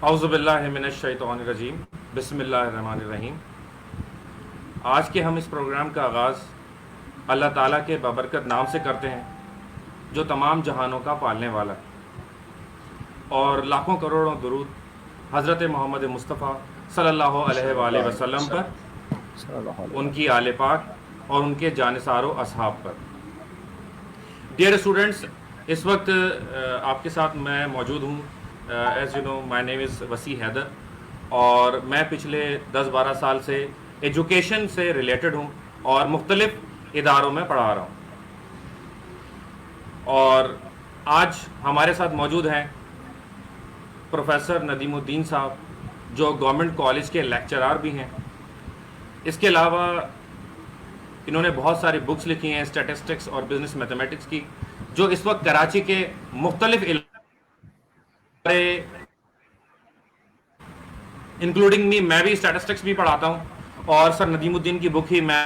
औज़ुबिल्लाहि मिनश्शैतानिर्रजीम बिस्मिल्लाहिर्रहमानिर्रहीम। आज के हम इस प्रोग्राम का आगाज़ अल्लाह ताला के बाबरकत नाम से करते हैं जो तमाम जहानों का पालने वाला है, और लाखों करोड़ों दुरूद हज़रत मोहम्मद मुस्तफ़ा सल्लल्लाहु अलैहि वसल्लम पर, उनकी आले पाक और उनके जानिसारो असहाब पर। डियर स्टूडेंट्स, इस वक्त आपके साथ मैं मौजूद हूँ। As you know, my name is वसी हैदर, और मैं पिछले 10-12 साल से एजुकेशन से रिलेटेड हूँ और मुख्तलिफ़ इदारों में पढ़ा रहा हूँ। और आज हमारे साथ मौजूद हैं प्रोफेसर नदीमुद्दीन साहब, जो गवर्नमेंट कॉलेज के लेक्चरार भी हैं। इसके अलावा इन्होंने बहुत सारी बुक्स लिखी हैं स्टैटिस्टिक्स और बिजनेस मैथमेटिक्स की, जो इस वक्त कराची के मुख्तलिफ इलाके, इंक्लूडिंग मी, मैं भी स्टैटिस्टिक्स भी पढ़ाता हूँ। और सर नदीमुद्दीन की बुक ही मैं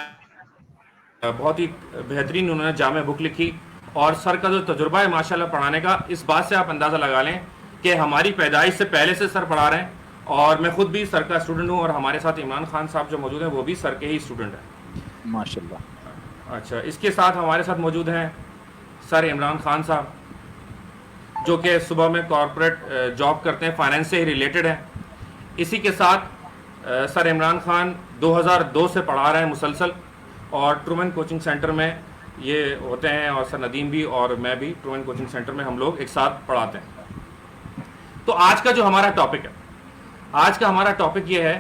बहुत ही बेहतरीन उन्होंने जामे बुक लिखी, और सर का जो तजुर्बा है माशाल्लाह पढ़ाने का, इस बात से आप अंदाज़ा लगा लें कि हमारी पैदाइश से पहले से सर पढ़ा रहे हैं। और मैं खुद भी सर का स्टूडेंट हूँ, और हमारे साथ इमरान खान साहब जो मौजूद हैं वो भी सर के ही स्टूडेंट हैं माशाल्लाह। अच्छा, इसके साथ हमारे साथ मौजूद हैं सर इमरान खान साहब, जो कि सुबह में कॉरपोरेट जॉब करते हैं, फाइनेंस से ही रिलेटेड है। इसी के साथ सर इमरान खान 2002 से पढ़ा रहे हैं मुसलसल, और ट्रूमन कोचिंग सेंटर में ये होते हैं, और सर नदीम भी और मैं भी ट्रूमन कोचिंग सेंटर में हम लोग एक साथ पढ़ाते हैं। तो आज का जो हमारा टॉपिक है, आज का हमारा टॉपिक ये है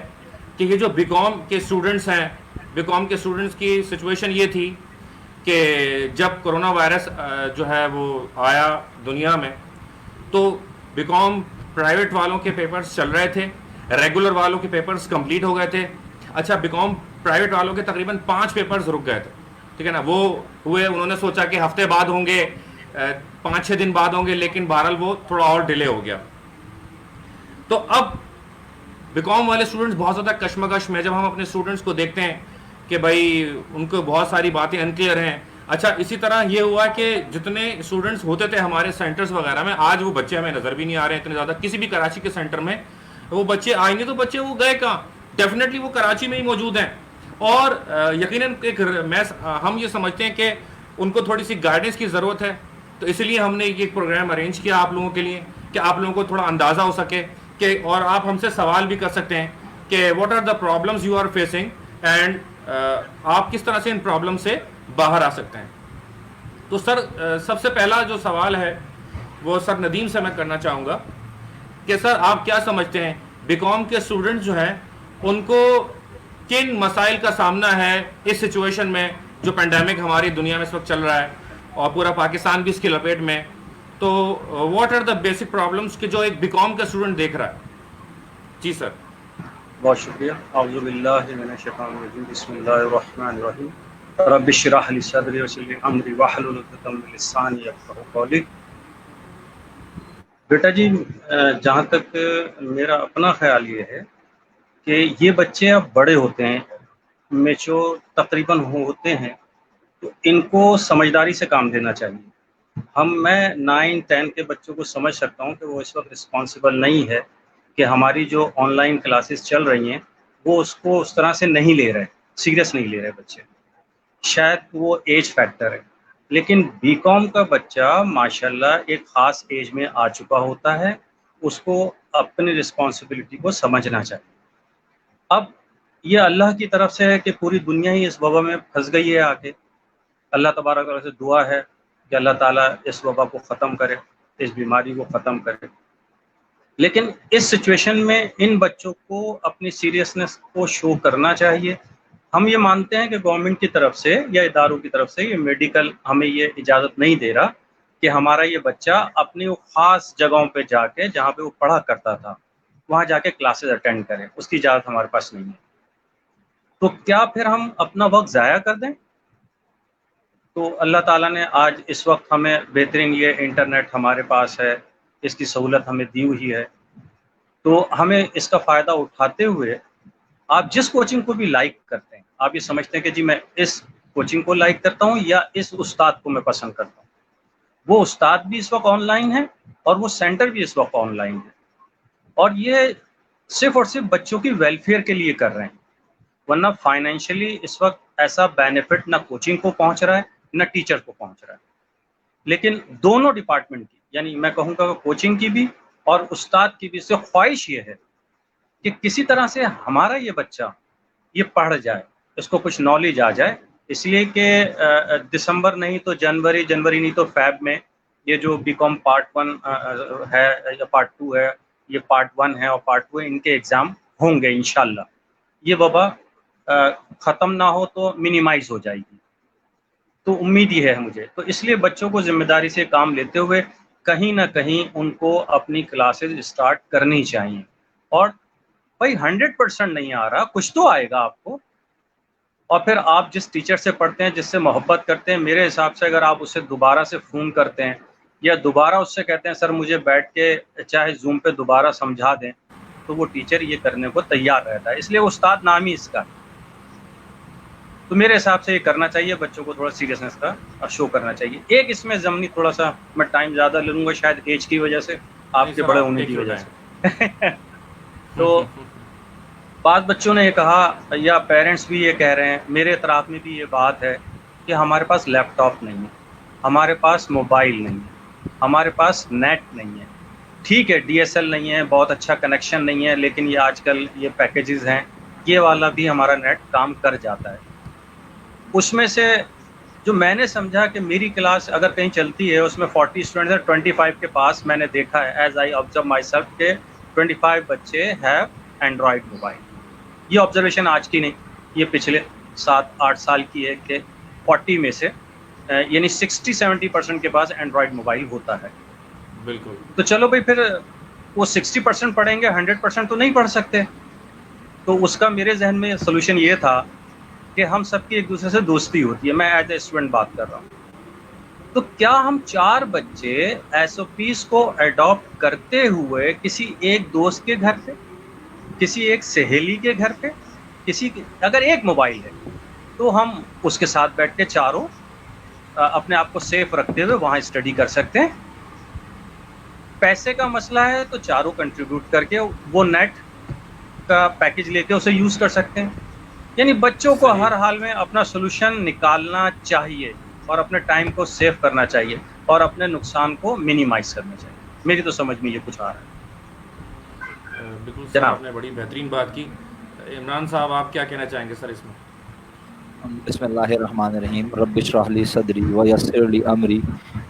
कि ये जो बीकॉम के स्टूडेंट्स हैं, बीकॉम के स्टूडेंट्स की सिचुएशन ये थी कि जब कोरोना वायरस जो है वो आया दुनिया में, तो बीकॉम प्राइवेट वालों के पेपर्स चल रहे थे, रेगुलर वालों के पेपर्स कंप्लीट हो गए थे। अच्छा, बीकॉम प्राइवेट वालों के तकरीबन 5 पेपर्स रुक गए थे, ठीक है ना। वो हुए, उन्होंने सोचा कि हफ्ते बाद होंगे, 5-6 दिन बाद होंगे, लेकिन बहरहाल वो थोड़ा और डिले हो गया। तो अब बीकॉम वाले स्टूडेंट्स बहुत ज़्यादा कश्मकश में, जब हम अपने स्टूडेंट्स को देखते हैं कि भाई उनको बहुत सारी बातें अनक्लियर हैं। अच्छा, इसी तरह ये हुआ कि जितने स्टूडेंट्स होते थे हमारे सेंटर्स वगैरह में, आज वो बच्चे हमें नज़र भी नहीं आ रहे हैं इतने ज़्यादा। किसी भी कराची के सेंटर में वो बच्चे आए नहीं, तो बच्चे वो गए कहाँ? डेफिनेटली वो कराची में ही मौजूद हैं। और यकीनन हम ये समझते हैं कि उनको थोड़ी सी गाइडेंस की ज़रूरत है। तो इसलिए हमने ये प्रोग्राम अरेंज किया आप लोगों के लिए, कि आप लोगों को थोड़ा अंदाज़ा हो सके कि, और आप हमसे सवाल भी कर सकते हैं कि what are the problems you are facing, and आप किस तरह से इन प्रॉब्लम से बाहर आ सकते हैं। तो सर, सबसे पहला जो सवाल है वो सर नदीम से मैं करना चाहूँगा कि सर आप क्या समझते हैं, बीकॉम के स्टूडेंट्स जो हैं उनको किन मसाइल का सामना है इस सिचुएशन में, जो पेंडेमिक हमारी दुनिया में इस वक्त चल रहा है और पूरा पाकिस्तान भी इसकी लपेट में। तो what are the basic problems कि जो एक बीकॉम का स्टूडेंट देख रहा है? जी सर। बहुत शुक्रिया। औज़ु बिल्लाहि मिनश शैतानिर रजीम, बिस्मिल्लाहिर्रहमानिर्रहीम। रब्बि इश्रह ली सदरी वयस्सिर ली अमरी वहलुल उक़दतम मिन लिसानी यफ़क़हू क़ौली। बेटा जी, जहाँ तक मेरा अपना ख्याल ये है कि ये बच्चे अब बड़े होते हैं, मैच्योर तकरीबन होते हैं, तो इनको समझदारी से काम लेना चाहिए। मैं 9-10 के बच्चों को समझ सकता हूँ कि वो इस वक्त रिस्पॉन्सिबल नहीं है कि हमारी जो ऑनलाइन क्लासेस चल रही हैं वो उसको उस तरह से नहीं ले रहे, सीरियस नहीं ले रहे बच्चे। शायद वो एज फैक्टर है, लेकिन बीकॉम का बच्चा माशाल्लाह एक ख़ास एज में आ चुका होता है, उसको अपनी रिस्पॉन्सिबिलिटी को समझना चाहिए। अब ये अल्लाह की तरफ से है कि पूरी दुनिया ही इस वबा में फंस गई है आके। अल्लाह तबारक व तआला से दुआ है कि अल्लाह ताला इस वबा को ख़त्म करे, इस बीमारी को ख़त्म करे। लेकिन इस सिचुएशन में इन बच्चों को अपनी सीरियसनेस को शो करना चाहिए। हम ये मानते हैं कि गवर्नमेंट की तरफ से या इदारों की तरफ से ये मेडिकल हमें ये इजाज़त नहीं दे रहा कि हमारा ये बच्चा अपनी वो ख़ास जगहों पे जाके, जहाँ पे वो पढ़ा करता था, वहाँ जाके क्लासेस अटेंड करे, उसकी इजाज़त हमारे पास नहीं है। तो क्या फिर हम अपना वक्त ज़ाया कर दें? तो अल्लाह ताला ने आज इस वक्त हमें बेहतरीन ये इंटरनेट हमारे पास है, इसकी सहूलत हमें दी हुई है, तो हमें इसका फ़ायदा उठाते हुए आप जिस कोचिंग को भी लाइक करते हैं, आप ये समझते हैं कि जी मैं इस कोचिंग को लाइक करता हूँ या इस उस्ताद को मैं पसंद करता हूँ, वो उस्ताद भी इस वक्त ऑनलाइन है और वो सेंटर भी इस वक्त ऑनलाइन है। और ये सिर्फ़ और सिर्फ़ बच्चों की वेलफेयर के लिए कर रहे हैं, वरना फाइनेंशियली इस वक़्त ऐसा बेनिफिट ना कोचिंग को पहुँच रहा है, ना टीचर को पहुँच रहा है। लेकिन दोनों डिपार्टमेंट की, यानी मैं कहूँगा कोचिंग की भी और उस्ताद की भी सिर्फ़ ख्वाहिश ये है कि किसी तरह से हमारा ये बच्चा ये पढ़ जाए, इसको कुछ नॉलेज आ जाए, इसलिए कि दिसंबर नहीं तो जनवरी, जनवरी नहीं तो फ़ेब में ये जो बीकॉम पार्ट 1 है या पार्ट 2 है, ये पार्ट 1 है और पार्ट 2 है, इनके एग्ज़ाम होंगे इंशाअल्लाह। ये वबा ख़त्म ना हो तो मिनिमाइज़ हो जाएगी। तो उम्मीद ये है मुझे, तो इसलिए बच्चों को ज़िम्मेदारी से काम लेते हुए कहीं न कहीं उनको अपनी क्लासेस स्टार्ट करनी चाहिए। और भाई 100% नहीं आ रहा, कुछ तो आएगा आपको। और फिर आप जिस टीचर से पढ़ते हैं, जिससे मोहब्बत करते हैं, मेरे हिसाब से अगर आप उससे दोबारा से फ़ोन करते हैं या दोबारा उससे कहते हैं सर मुझे बैठ के चाहे ज़ूम पे दोबारा समझा दें, तो वो टीचर ये करने को तैयार रहता है। इसलिए उस्ताद नाम ही इसका है। तो मेरे हिसाब से ये करना चाहिए, बच्चों को थोड़ा सीरियसनेस का शो करना चाहिए। एक इसमें ज़मनी थोड़ा-सा मैं टाइम ज़्यादा ले लूँगा शायद एज की वजह से, आपके सर, बड़े आप होने टेक की योर वजह टाइम। से। तो बाद बच्चों ने ये कहा या पेरेंट्स भी ये कह रहे हैं, मेरे इतराफ़ में भी ये बात है कि हमारे पास लैपटॉप नहीं है, हमारे पास मोबाइल नहीं है, हमारे पास नेट नहीं है। ठीक है, डीएसएल नहीं है, बहुत अच्छा कनेक्शन नहीं है, लेकिन ये आजकल ये पैकेजेज़ हैं, ये वाला भी हमारा नेट काम कर जाता है। उसमें से जो मैंने समझा कि मेरी क्लास अगर कहीं चलती है, उसमें 40 स्टूडेंट्स हैं, 25 के पास मैंने देखा है as I observe my self के 25 बच्चे हैव एंड्रॉयड मोबाइल। ये ऑब्जर्वेशन आज की नहीं, ये पिछले 7-8 साल की है कि 40 में से यानी 60-70% के पास एंड्रॉयड मोबाइल होता है। बिल्कुल। तो चलो भाई फिर वो 60% पढ़ेंगे, 100% तो नहीं पढ़ सकते। तो उसका मेरे ज़हन में सॉल्यूशन ये था कि हम सबकी एक-दूसरे से दोस्ती होती है, मैं एज़ अ स्टूडेंट बात कर रहा हूँ। तो क्या हम 4 बच्चे एसओपीज़ को एडॉप्ट करते हुए किसी एक दोस्त के घर पे, किसी एक सहेली के घर पे, किसी के अगर एक मोबाइल है, तो हम उसके साथ बैठ के चारों अपने आप को सेफ रखते हुए वहाँ स्टडी कर सकते हैं। पैसे का मसला है तो चारों कंट्रीब्यूट करके वो नेट का पैकेज लेके उसे यूज़ कर सकते हैं। यानी बच्चों को सही। हर हाल में अपना सॉल्यूशन निकालना चाहिए और अपने टाइम को सेव करना चाहिए और अपने नुकसान को मिनिमाइज़ करना चाहिए। मेरी तो समझ में ये कुछ आ रहा है। बिल्कुल सर, जनाब। आपने बड़ी बेहतरीन बात की। इमरान साहब, आप क्या कहना चाहेंगे सर इसमें? बिस्मिल्लाहिर्रहमानिर्रहीम रब्बिश्रह ली सदरी व यस्सिर ली अमरी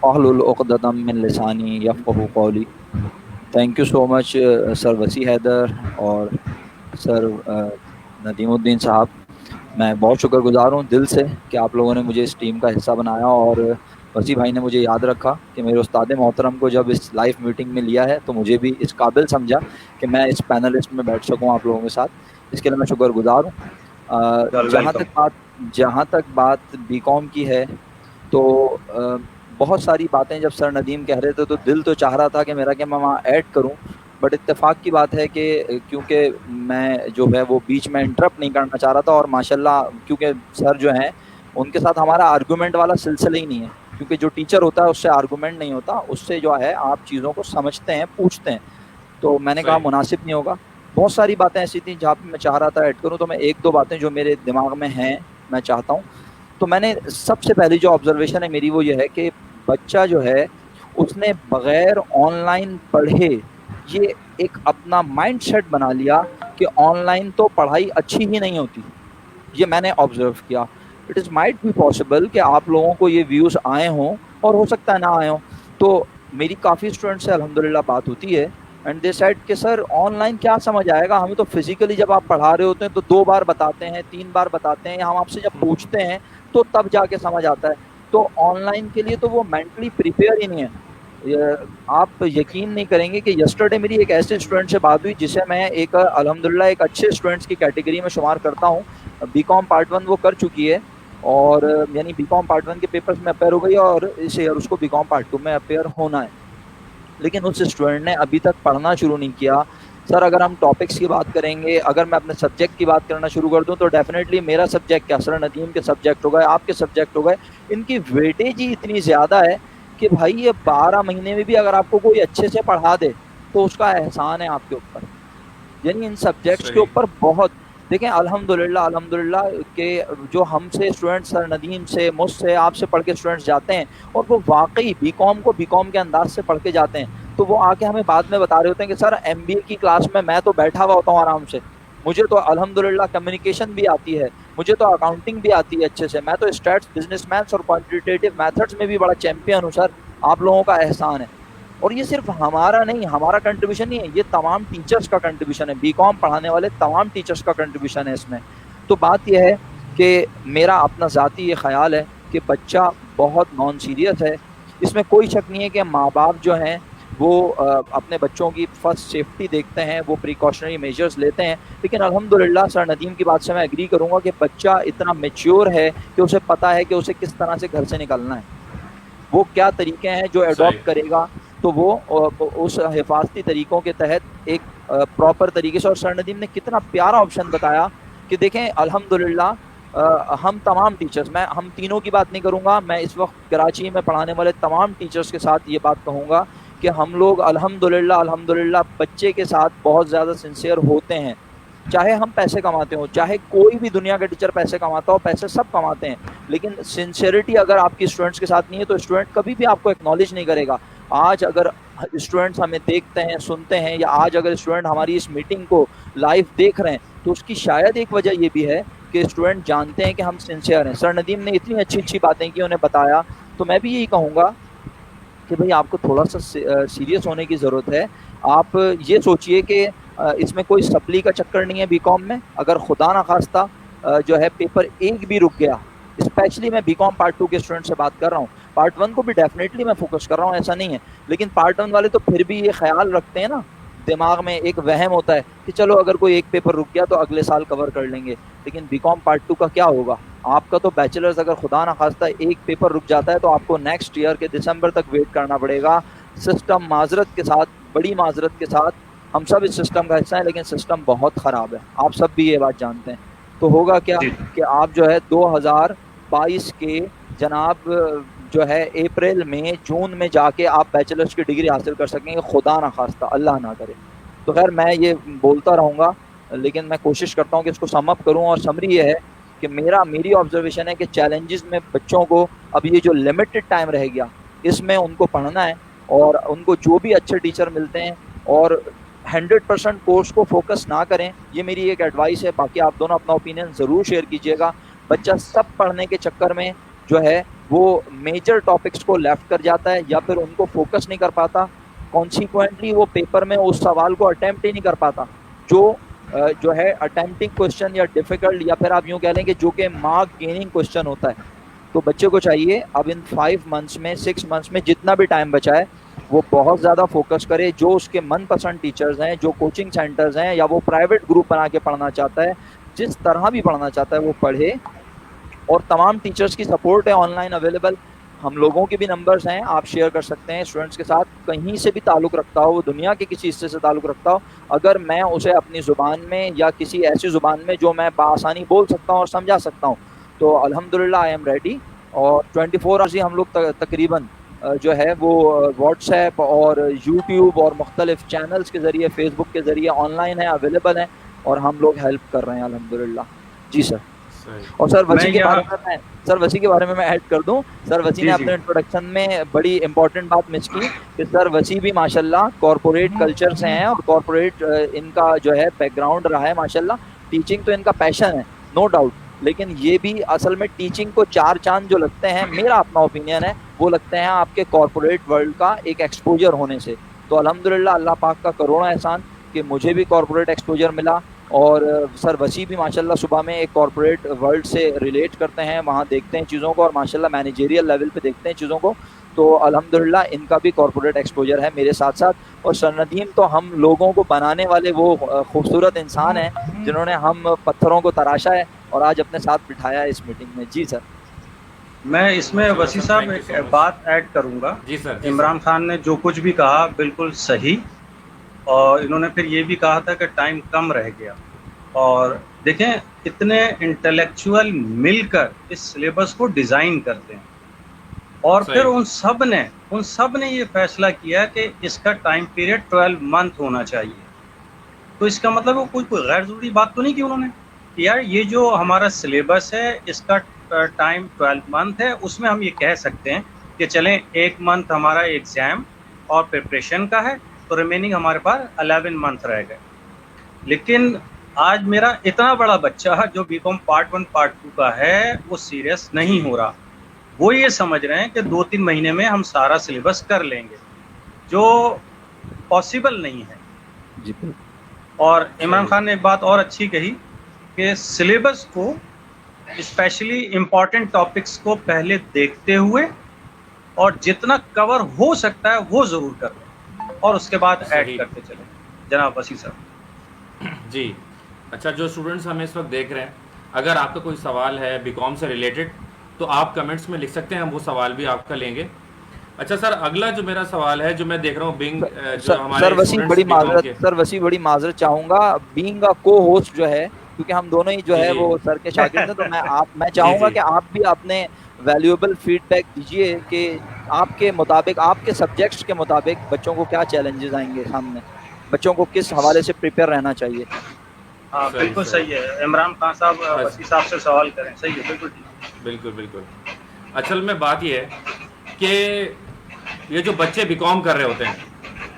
वाहलुल उक़दतम मिन लिसानी यफ़क़हू क़ौली। Thank you so much sir Wasi Haider और सर नदीमुद्दीन साहब। मैं बहुत शुक्रगुज़ार हूँ दिल से कि आप लोगों ने मुझे इस टीम का हिस्सा बनाया और वसी भाई ने मुझे याद रखा कि मेरे उस्ताद मोहतरम को जब इस लाइव मीटिंग में लिया है तो मुझे भी इस काबिल समझा कि मैं इस पैनलिस्ट में बैठ सकूँ आप लोगों के साथ। इसके लिए मैं शुक्रगुज़ार हूँ। जहाँ तक बात बीकॉम की है तो बहुत सारी बातें जब सर नदीम कह रहे थे तो दिल तो चाह रहा था कि मेरा कि मैं वहाँ ऐड करूँ, बट इत्तेफाक की बात है कि क्योंकि मैं जो है वो बीच में इंटरप्ट नहीं करना चाह रहा था और माशाल्लाह क्योंकि सर जो हैं उनके साथ हमारा आर्गूमेंट वाला सिलसिला ही नहीं है, क्योंकि जो टीचर होता है उससे आर्गूमेंट नहीं होता, उससे जो है आप चीज़ों को समझते हैं, पूछते हैं। तो मैंने कहा मुनासिब नहीं होगा। बहुत सारी बातें ऐसी थी जहाँ पे मैं चाह रहा था ऐड करूँ, तो मैं एक दो बातें जो मेरे दिमाग में हैं मैं चाहता हूँ। तो मैंने सबसे पहली जो ऑब्जर्वेशन है मेरी वो ये है कि बच्चा जो है उसने बग़ैर ऑनलाइन पढ़े ये एक अपना माइंड सेट बना लिया कि ऑनलाइन तो पढ़ाई अच्छी ही नहीं होती। ये मैंने ऑब्जर्व किया। It is might be possible कि आप लोगों को ये व्यूज़ आए हों और हो सकता है ना आए हों। तो मेरी काफ़ी स्टूडेंट से अल्हम्दुलिल्लाह बात होती है एंड दे सेड कि सर ऑनलाइन क्या समझ आएगा, हमें तो फिजिकली जब आप पढ़ा रहे होते हैं तो 2 बार बताते हैं, 3 बार बताते हैं, या हम आपसे जब पूछते हैं तो तब जाके समझ आता है। तो ऑनलाइन के लिए तो वो मेंटली प्रिपेयर ही नहीं है। आप यकीन नहीं करेंगे कि यस्टरडे मेरी एक ऐसे स्टूडेंट से बात हुई जिसे मैं एक अल्हम्दुलिल्लाह एक अच्छे स्टूडेंट्स की कैटेगरी में शुमार करता हूँ। बीकॉम पार्ट 1 वो कर चुकी है और यानी बीकॉम पार्ट 1 के पेपर्स में अपेयर हो गई और इस ईयर उसको बीकॉम पार्ट 2 में अपेयर होना है, लेकिन उस स्टूडेंट ने अभी तक पढ़ना शुरू नहीं किया। सर अगर हम टॉपिक्स की बात करेंगे, अगर मैं अपने सब्जेक्ट की बात करना शुरू कर दूं तो डेफिनेटली मेरा सब्जेक्ट क्या, सर नदीम के सब्जेक्ट हो गए, आपके सब्जेक्ट हो गए, इनकी वेटेज ही इतनी ज़्यादा है कि भाई ये 12 महीने में भी अगर आपको कोई अच्छे से पढ़ा दे तो उसका एहसान है आपके ऊपर। यानी इन सब्जेक्ट्स के सही। ऊपर बहुत देखें, अल्हम्दुलिल्लाह अल्हम्दुलिल्लाह के जो हमसे स्टूडेंट्स सर नदीम से, मुझसे, आपसे पढ़ के स्टूडेंट्स जाते हैं और वो वाकई बीकॉम को बीकॉम के अंदाज से पढ़ के जाते हैं, तो वो आके हमें बाद में बता रहे होते हैं कि सर एमबीए की क्लास में मैं तो बैठा हुआ होता हूँ आराम से, मुझे तो अल्हम्दुलिल्लाह कम्युनिकेशन भी आती है, मुझे तो अकाउंटिंग भी आती है अच्छे से, मैं तो स्टैट्स, बिजनेस मैथ्स और क्वांटिटेटिव मेथड्स में भी बड़ा चैंपियन हूँ सर, आप लोगों का एहसान है। और ये सिर्फ हमारा नहीं, हमारा कंट्रीब्यूशन नहीं है, ये तमाम टीचर्स का कंट्रीब्यूशन है, बीकॉम पढ़ाने वाले तमाम टीचर्स का कंट्रीब्यूशन है इसमें। तो बात यह है कि मेरा अपना ज़ाती ये ख्याल है कि बच्चा बहुत नॉन सीरियस है, इसमें कोई शक नहीं है कि माँ बाप जो हैं वो अपने बच्चों की फर्स्ट सेफ्टी देखते हैं, वो प्रिकॉशनरी मेजर्स लेते हैं, लेकिन अल्हम्दुलिल्लाह सर नदीम की बात से मैं एग्री करूँगा कि बच्चा इतना मैच्योर है कि उसे पता है कि उसे किस तरह से घर से निकलना है, वो क्या तरीके हैं जो अडॉप्ट करेगा, तो वो उस हिफाजती तरीक़ों के तहत एक प्रॉपर तरीके से। और सर नदीम ने कितना प्यारा ऑप्शन बताया कि देखें अल्हम्दुलिल्लाह हम तमाम टीचर्स, मैं हम तीनों की बात नहीं करूँगा, मैं इस वक्त कराची में पढ़ाने वाले तमाम टीचर्स के साथ ये बात कहूँगा कि हम लोग अल्हम्दुलिल्लाह अल्हम्दुलिल्लाह बच्चे के साथ बहुत ज़्यादा सिंसियर होते हैं, चाहे हम पैसे कमाते हो, चाहे कोई भी दुनिया का टीचर पैसे कमाता हो, पैसे सब कमाते हैं, लेकिन सिंसियरिटी अगर आपकी स्टूडेंट्स के साथ नहीं है तो स्टूडेंट कभी भी आपको एक्नॉलेज नहीं करेगा। आज अगर स्टूडेंट्स हमें देखते हैं, सुनते हैं, या आज अगर स्टूडेंट हमारी इस मीटिंग को लाइव देख रहे हैं, तो उसकी शायद एक वजह ये भी है कि स्टूडेंट जानते हैं कि हम सिंसियर हैं। सर नदीम ने इतनी अच्छी अच्छी बातें की, उन्हें बताया, तो मैं भी यही कहूँगा कि भाई आपको थोड़ा सा सीरियस होने की ज़रूरत है। आप ये सोचिए कि इसमें कोई सप्ली का चक्कर नहीं है बीकॉम में, अगर खुदा ना खास्ता जो है पेपर एक भी रुक गया, स्पेशली मैं बीकॉम पार्ट 2 के स्टूडेंट से बात कर रहा हूँ, पार्ट 1 को भी डेफिनेटली मैं फोकस कर रहा हूँ, ऐसा नहीं है, लेकिन पार्ट 1 वाले तो फिर भी ये ख्याल रखते हैं ना, दिमाग में एक वहम होता है कि चलो अगर कोई एक पेपर रुक गया तो अगले साल कवर कर लेंगे, लेकिन बीकॉम पार्ट 2 का क्या होगा? आपका तो बैचलर्स अगर खुदा ना खास्ता एक पेपर रुक जाता है तो आपको नेक्स्ट ईयर के दिसंबर तक वेट करना पड़ेगा। सिस्टम माजरत के साथ, बड़ी माजरत के साथ, हम सब इस सिस्टम का हिस्सा है, लेकिन सिस्टम बहुत ख़राब है, आप सब भी ये बात जानते हैं। तो होगा क्या कि आप जो है 2022 के जनाब जो है अप्रैल में, जून में जाके आप बैचलर्स की डिग्री हासिल कर सकेंगे, खुदा ना खास्ता, अल्लाह ना करे। तो खैर मैं ये बोलता रहूँगा, लेकिन मैं कोशिश करता हूँ कि इसको सम अप करूँ, और समरी ये है कि मेरी ऑब्जर्वेशन है कि चैलेंजेस में बच्चों को अब ये जो लिमिटेड टाइम रह गया, इसमें उनको पढ़ना है, और उनको जो भी अच्छे टीचर मिलते हैं, और 100% कोर्स को फोकस ना करें, ये मेरी एक एडवाइस है। बाकी आप दोनों अपना ओपिनियन ज़रूर शेयर कीजिएगा। बच्चा सब पढ़ने के चक्कर में जो है वो मेजर टॉपिक्स को लेफ्ट कर जाता है, या फिर उनको फोकस नहीं कर पाता, कॉन्सिक्वेंटली वो पेपर में उस सवाल को अटैम्प्ट ही नहीं कर पाता जो है अटैम्प्टिंग क्वेश्चन या डिफ़िकल्ट, या फिर आप यूँ कह लें कि जो कि मार्क गेनिंग क्वेश्चन होता है। तो बच्चे को चाहिए अब इन 5 मंथ्स में, 6 मंथ्स में, जितना भी टाइम बचा है, वो बहुत ज़्यादा फोकस करे, जो उसके मनपसंद टीचर्स हैं, जो कोचिंग सेंटर्स हैं, या वो प्राइवेट ग्रुप बना के पढ़ना चाहता है, जिस तरह भी पढ़ना चाहता है वो पढ़े, और तमाम टीचर्स की सपोर्ट है ऑनलाइन अवेलेबल, हम लोगों के भी नंबर्स हैं, आप शेयर कर सकते हैं स्टूडेंट्स के साथ, कहीं से भी ताल्लुक़ रखता हो, वो दुनिया के किसी हिस्से से ताल्लुक़ रखता हो, अगर मैं उसे अपनी ज़ुबान में या किसी ऐसी ज़ुबान में जो मैं बआसानी बोल सकता हूँ और समझा सकता हूँ, तो अल्हम्दुलिल्लाह आई एम रेडी। और 24 आवर्स ही हम लोग तकरीबन जो है वो व्हाट्सएप और यूट्यूब और मुख्तलिफ चैनल्स के ज़रिए, फेसबुक के ज़रिए ऑनलाइन है, अवेलेबल हैं, और हम लोग हेल्प कर रहे हैं अल्हम्दुलिल्लाह। जी सर। और सर वसी के बारे में मैं ऐड कर दूं, सर वसी ने अपने इंट्रोडक्शन में बड़ी इंपॉर्टेंट बात मिस की कि सर वसी भी माशाल्लाह कॉर्पोरेट कल्चर से हैं, और कॉर्पोरेट इनका जो है बैकग्राउंड रहा है माशाल्लाह, टीचिंग तो इनका पैशन है नो डाउट, लेकिन ये भी असल में टीचिंग को 4 चांद जो लगते हैं, मेरा अपना ओपिनियन है, वो लगते हैं आपके कॉर्पोरेट वर्ल्ड का एक एक्सपोजर होने से। तो अल्हम्दुलिल्लाह अल्लाह पाक का करोड़ों एहसान कि मुझे भी कॉर्पोरेट एक्सपोजर मिला, और सर वसी भी माशाल्लाह सुबह में एक कॉर्पोरेट वर्ल्ड से रिलेट करते हैं, वहाँ देखते हैं चीज़ों को, और माशाल्लाह मैनेजरियल लेवल पे देखते हैं चीज़ों को, तो अल्हम्दुलिल्लाह इनका भी कॉर्पोरेट एक्सपोजर है मेरे साथ साथ। और सर नदीम तो हम लोगों को बनाने वाले वो खूबसूरत इंसान हैं जिन्होंने हम पत्थरों को तराशा है और आज अपने साथ बिठाया है इस मीटिंग में। जी सर। मैं इसमें वसी साहब एक बात ऐड करूंगा। जी सर। इमरान खान ने जो कुछ भी कहा बिल्कुल सही, और इन्होंने फिर ये भी कहा था कि टाइम कम रह गया, और देखें इतने इंटेलेक्चुअल मिलकर इस सिलेबस को डिज़ाइन करते हैं, और सही। फिर उन सब ने ये फैसला किया कि इसका टाइम पीरियड 12 मंथ होना चाहिए। तो इसका मतलब वो कोई गैर ज़रूरी बात तो नहीं की उन्होंने कि यार ये जो हमारा सिलेबस है इसका टाइम 12 मंथ है, उसमें हम ये कह सकते हैं कि चलें 1 मंथ हमारा एग्ज़ाम और प्रिपरेशन का है, तो रिमेनिंग हमारे पास 11 मंथ रह गए। लेकिन आज मेरा इतना बड़ा बच्चा जो बीकॉम पार्ट 1 पार्ट 2 का है, वो सीरियस नहीं हो रहा। वो ये समझ रहे हैं कि 2-3 महीने में हम सारा सिलेबस कर लेंगे, जो पॉसिबल नहीं है। जी बिल्कुल। और इमरान खान ने एक बात और अच्छी कही कि सिलेबस को, स्पेशली इम्पॉर्टेंट टॉपिक्स को पहले देखते हुए और जितना कवर हो सकता है वो ज़रूर कर लें और उसके बाद ऐड सही। करते चलें। जनाब वसी साहब। जी। अच्छा, जो स्टूडेंट्स हमें इस वक्त देख रहे हैं, अगर आपका कोई सवाल है बीकॉम से रिलेटेड तो आप कमेंट्स में लिख सकते हैं, हम वो सवाल भी आपका लेंगे। अच्छा सर, अगला जो मेरा सवाल है, जो मैं देख रहा हूँ बिंग जो हमारे सर वसी स्टूडेंट्स बड़ी बीकॉम माजरत के। सर वसी बड़ी माजरत चाहूंगा, बीइंग अ को होस्ट जो है, क्योंकि हम दोनों ही जो जी है जी वो सर के शागिर्द हैं, तो मैं जी चाहूंगा जी कि आप भी अपने वैल्यूएबल फीडबैक दीजिए कि आपके मुताबिक, आपके सब्जेक्ट्स के मुताबिक बच्चों को क्या चैलेंजेस आएंगे सामने, बच्चों को किस हवाले से प्रिपेयर रहना चाहिए। हाँ सही बिल्कुल सही। सही है। इमरान खान साहब अच्छा, वसी साहब से सवाल करें। सही है, बिल्कुल ठीक। बिल्कुल बिल्कुल। असल में बात यह है कि ये जो बच्चे बीकॉम कर रहे होते हैं,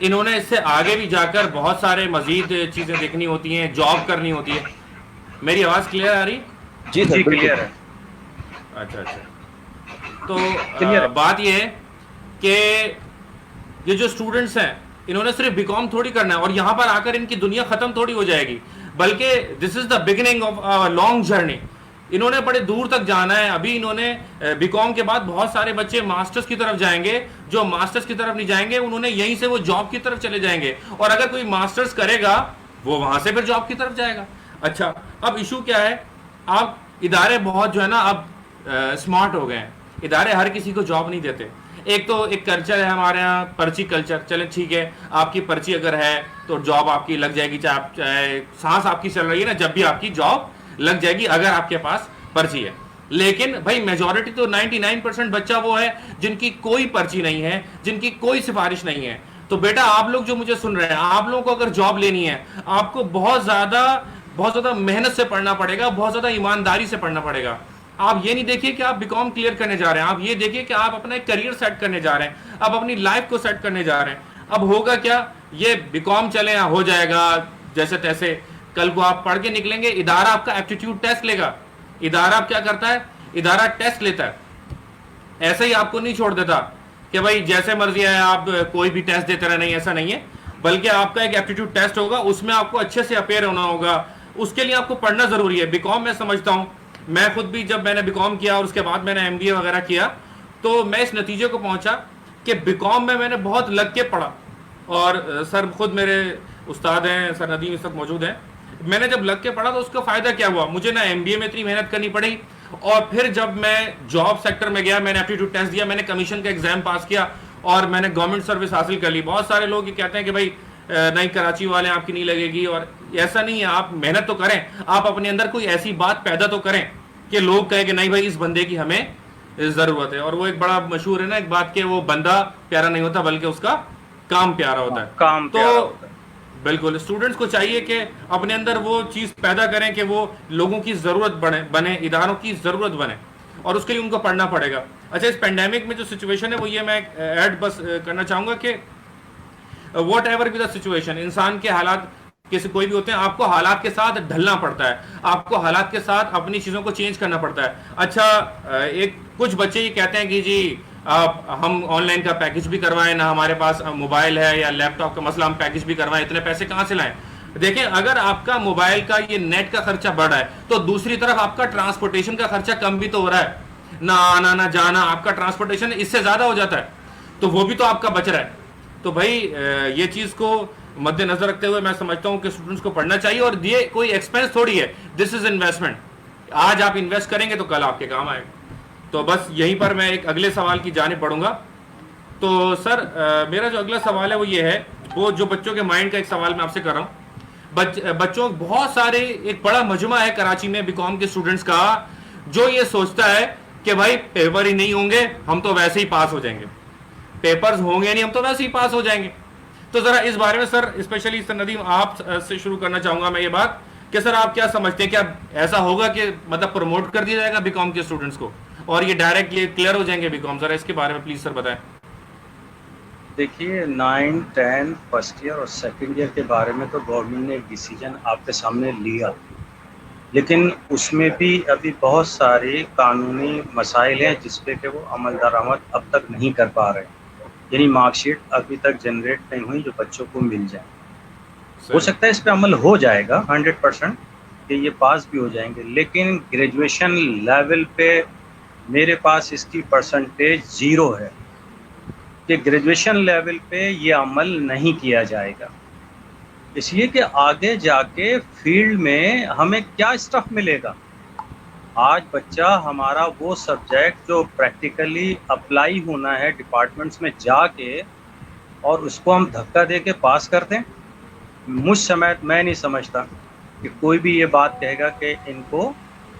इन्होंने इससे आगे भी जाकर बहुत सारे मजीद चीज़ें देखनी होती हैं, जॉब करनी होती है। मेरी आवाज़ क्लियर आ रही? जी सर जी बिल्कुल। क्लियर है, अच्छा अच्छा। तो क्लियर है। बात यह है कि ये जो स्टूडेंट्स हैं, इन्होंने सिर्फ बीकॉम थोड़ी करना है और यहाँ पर आकर इनकी दुनिया ख़त्म थोड़ी हो जाएगी, बल्कि this is the beginning of a long journey. इन्होंने बड़े दूर तक जाना है। अभी इन्होंने बीकॉम के बाद बहुत सारे बच्चे मास्टर्स की तरफ जाएंगे, जो मास्टर्स की तरफ नहीं जाएंगे उन्होंने यहीं से वो जॉब की तरफ चले जाएंगे, और अगर कोई मास्टर्स करेगा वो वहां से फिर जॉब की तरफ जाएगा। अच्छा, अब इशू क्या है, आप इदारे बहुत जो है ना अब स्मार्ट हो गए हैं, इदारे हर किसी को जॉब नहीं देते। एक तो एक कल्चर है हमारे यहाँ, पर्ची कल्चर। चले ठीक है, आपकी पर्ची अगर है तो जॉब आपकी लग जाएगी, चाहे सांस आपकी चल रही है ना, जब भी आपकी जॉब लग जाएगी अगर आपके पास पर्ची है। लेकिन भाई मेजॉरिटी तो 99% बच्चा वो है जिनकी कोई पर्ची नहीं है, जिनकी कोई सिफारिश नहीं है। तो बेटा आप लोग जो मुझे सुन रहे हैं, आप लोगों को अगर जॉब लेनी है, आपको बहुत ज्यादा मेहनत से पढ़ना पड़ेगा, बहुत ज्यादा ईमानदारी से पढ़ना पड़ेगा। आप ये नहीं देखिए कि आप बीकॉम क्लियर करने जा रहे हैं, आप ये देखिए कि आप अपना एक करियर सेट करने जा रहे हैं, आप अपनी लाइफ को सेट करने जा रहे हैं। अब होगा क्या, ये बीकॉम चले हो जाएगा जैसे तैसे, कल को आप पढ़ के निकलेंगे, इदारा आपका एप्टीट्यूड टेस्ट लेगा। इदारा क्या करता है, इदारा टेस्ट लेता है, ऐसे ही आपको नहीं छोड़ देता कि भाई जैसे मर्जी है आप कोई भी टेस्ट देते रहे, नहीं, ऐसा नहीं है। बल्कि आपका एक एप्टीट्यूड टेस्ट होगा, उसमें आपको अच्छे से अपेयर होना होगा, उसके लिए आपको पढ़ना जरूरी है। बीकॉम मैं समझता हूँ, मैं खुद भी जब मैंने बीकॉम किया और उसके बाद मैंने एमबीए वगैरह किया, तो मैं इस नतीजे को पहुंचा कि बीकॉम में मैंने बहुत लग के पढ़ा। और सर खुद मेरे उस्ताद हैं, सर नदीम इस वक्त मौजूद हैं। मैंने जब लग के पढ़ा तो उसका फ़ायदा क्या हुआ, मुझे ना एमबीए में इतनी मेहनत करनी पड़ी, और फिर जब मैं जॉब सेक्टर में गया, मैंने एप्टीट्यूड टेस्ट दिया, मैंने कमीशन का एग्जाम पास किया और मैंने गवर्नमेंट सर्विस हासिल कर ली। बहुत सारे लोग ये कहते हैं कि भाई नहीं कराची वाले आपकी नहीं लगेगी, और ऐसा नहीं है। आप मेहनत तो करें, आप अपने अंदर कोई ऐसी बात पैदा तो करें कि लोग कहें कि नहीं भाई इस बंदे की हमें ज़रूरत है। और वो एक बड़ा मशहूर है ना एक बात, कि वो बंदा प्यारा नहीं होता बल्कि उसका काम प्यारा होता है। काम प्यारा होता है। बिल्कुल, स्टूडेंट्स को चाहिए कि अपने अंदर वो चीज़ पैदा करें कि वो लोगों की ज़रूरत बने, इदारों की ज़रूरत बने, और उसके लिए उनको पढ़ना पड़ेगा। अच्छा, इस पेंडेमिक में जो सिचुएशन है वो ये मैं ऐड बस करना चाहूँगा कि what ever be the situation, इंसान के हालात किसी कोई भी होते हैं, आपको हालात के साथ ढलना पड़ता है, आपको हालात के साथ अपनी चीज़ों को चेंज करना पड़ता है। अच्छा, एक कुछ बच्चे ये कहते हैं कि जी हम ऑनलाइन का पैकेज भी करवाएं, ना हमारे पास मोबाइल है या लैपटॉप का मसला, हम पैकेज भी करवाएं, इतने पैसे कहाँ से लाएं। देखें, अगर आपका मोबाइल का ये नेट का खर्चा बढ़ रहा है तो दूसरी तरफ आपका ट्रांसपोर्टेशन का खर्चा कम भी तो हो रहा है ना, आना ना जाना, आपका ट्रांसपोर्टेशन इससे ज़्यादा हो जाता है, तो वो भी तो आपका बच रहा है। तो भाई ये चीज़ को मद्देनजर रखते हुए मैं समझता हूँ कि स्टूडेंट्स को पढ़ना चाहिए, और ये कोई एक्सपेंस थोड़ी है, दिस इज इन्वेस्टमेंट। आज आप इन्वेस्ट करेंगे तो कल आपके काम आएगा। तो बस यहीं पर मैं एक अगले सवाल की जानिब बढ़ूंगा। तो सर मेरा जो अगला सवाल है वो ये है, वो जो बच्चों के माइंड का एक सवाल मैं आपसे कर रहा हूँ। बच्चों बहुत सारे, एक बड़ा मजमा है कराची में बीकॉम के स्टूडेंट्स का, जो ये सोचता है कि भाई पेपर ही नहीं होंगे, हम तो वैसे ही पास हो जाएंगे, पेपर्स होंगे नहीं, हम तो वैसे ही पास हो जाएंगे। तो जरा इस बारे में सर, स्पेशली सर नदीम, आप से शुरू करना चाहूंगा मैं ये बात कि सर आप क्या समझते हैं, क्या ऐसा होगा कि मतलब प्रमोट कर दिया जाएगा बीकॉम के स्टूडेंट्स को और ये डायरेक्ट ये क्लियर हो जाएंगे बीकॉम? जरा इसके बारे में प्लीज सर बताएं। देखिए 9, 10 फर्स्ट ईयर और सेकंड ईयर के बारे में तो गवर्नमेंट ने एक डिसीजन आपके सामने लिया, लेकिन उसमें भी अभी बहुत सारे कानूनी मसाइल हैं जिस पे कि वो अमल दरामद अब तक नहीं कर पा रहे हैं, यानी मार्कशीट अभी तक जनरेट नहीं हुई जो बच्चों को मिल जाए। हो सकता है इस पे अमल हो जाएगा 100% कि ये पास भी हो जाएंगे, लेकिन ग्रेजुएशन लेवल पे मेरे पास इसकी परसेंटेज 0 है कि ग्रेजुएशन लेवल पे ये अमल नहीं किया जाएगा, इसलिए कि आगे जाके फील्ड में हमें क्या स्टफ मिलेगा। आज बच्चा हमारा वो सब्जेक्ट जो प्रैक्टिकली अप्लाई होना है डिपार्टमेंट्स में जाके, और उसको हम धक्का दे के पास कर दें। मुझ समय मैं नहीं समझता कि कोई भी ये बात कहेगा कि इनको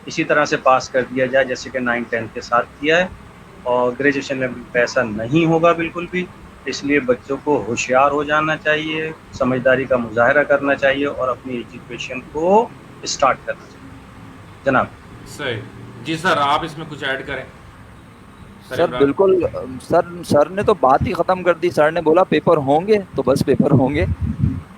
इसी तरह से पास कर दिया जाए जैसे कि 9, 10 के साथ किया है, और ग्रेजुएशन लेवल पे ऐसा नहीं होगा बिल्कुल भी। इसलिए बच्चों को होशियार हो जाना चाहिए, समझदारी का मुजाहरा करना चाहिए और अपनी एजुकेशन को स्टार्ट करना चाहिए। जनाब सही जी सर, आप इसमें कुछ ऐड करें। सर इमरान। बिल्कुल, सर ने तो बात ही खत्म कर दी। सर ने बोला पेपर होंगे तो बस पेपर होंगे।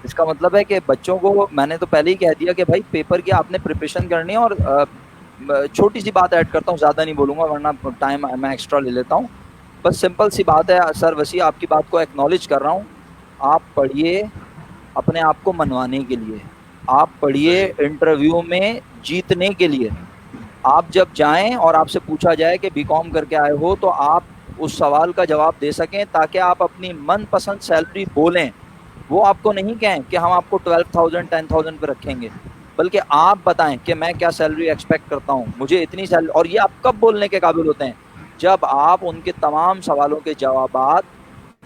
इसका मतलब है कि बच्चों को, मैंने तो पहले ही कह दिया कि भाई पेपर की आपने प्रिपरेशन करनी है। और छोटी सी बात ऐड करता हूँ, ज़्यादा नहीं बोलूँगा वरना टाइम मैं एक्स्ट्रा ले लेता हूँ। बस सिंपल सी बात है सर वसी, आपकी बात को एक्नॉलेज कर रहा हूँ। आप पढ़िए अपने आप को मनवाने के लिए, आप पढ़िए इंटरव्यू में जीतने के लिए। आप जब जाएं और आपसे पूछा जाए कि बीकॉम करके आए हो, तो आप उस सवाल का जवाब दे सकें ताकि आप अपनी मनपसंद सैलरी बोलें। वो आपको नहीं कहें कि हम आपको 12,000 10,000 पे रखेंगे, बल्कि आप बताएं कि मैं क्या सैलरी एक्सपेक्ट करता हूं, मुझे इतनी सैलरी। और ये आप कब बोलने के काबिल होते हैं? जब आप उनके तमाम सवालों के जवाबात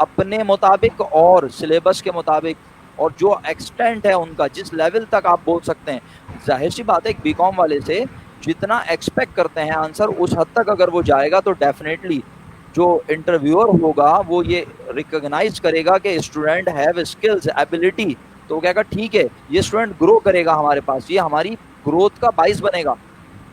अपने मुताबिक और सिलेबस के मुताबिक और जो एक्सटेंट है उनका, जिस लेवल तक आप बोल सकते हैं। जाहिर सी बात है एक बीकॉम वाले से जितना एक्सपेक्ट करते हैं आंसर, उस हद तक अगर वो जाएगा तो डेफिनेटली जो इंटरव्यूअर होगा वो ये रिकॉग्नाइज करेगा कि स्टूडेंट हैव स्किल्स एबिलिटी। तो वो कहेगा ठीक है ये स्टूडेंट ग्रो करेगा हमारे पास, ये हमारी ग्रोथ का बाइस बनेगा,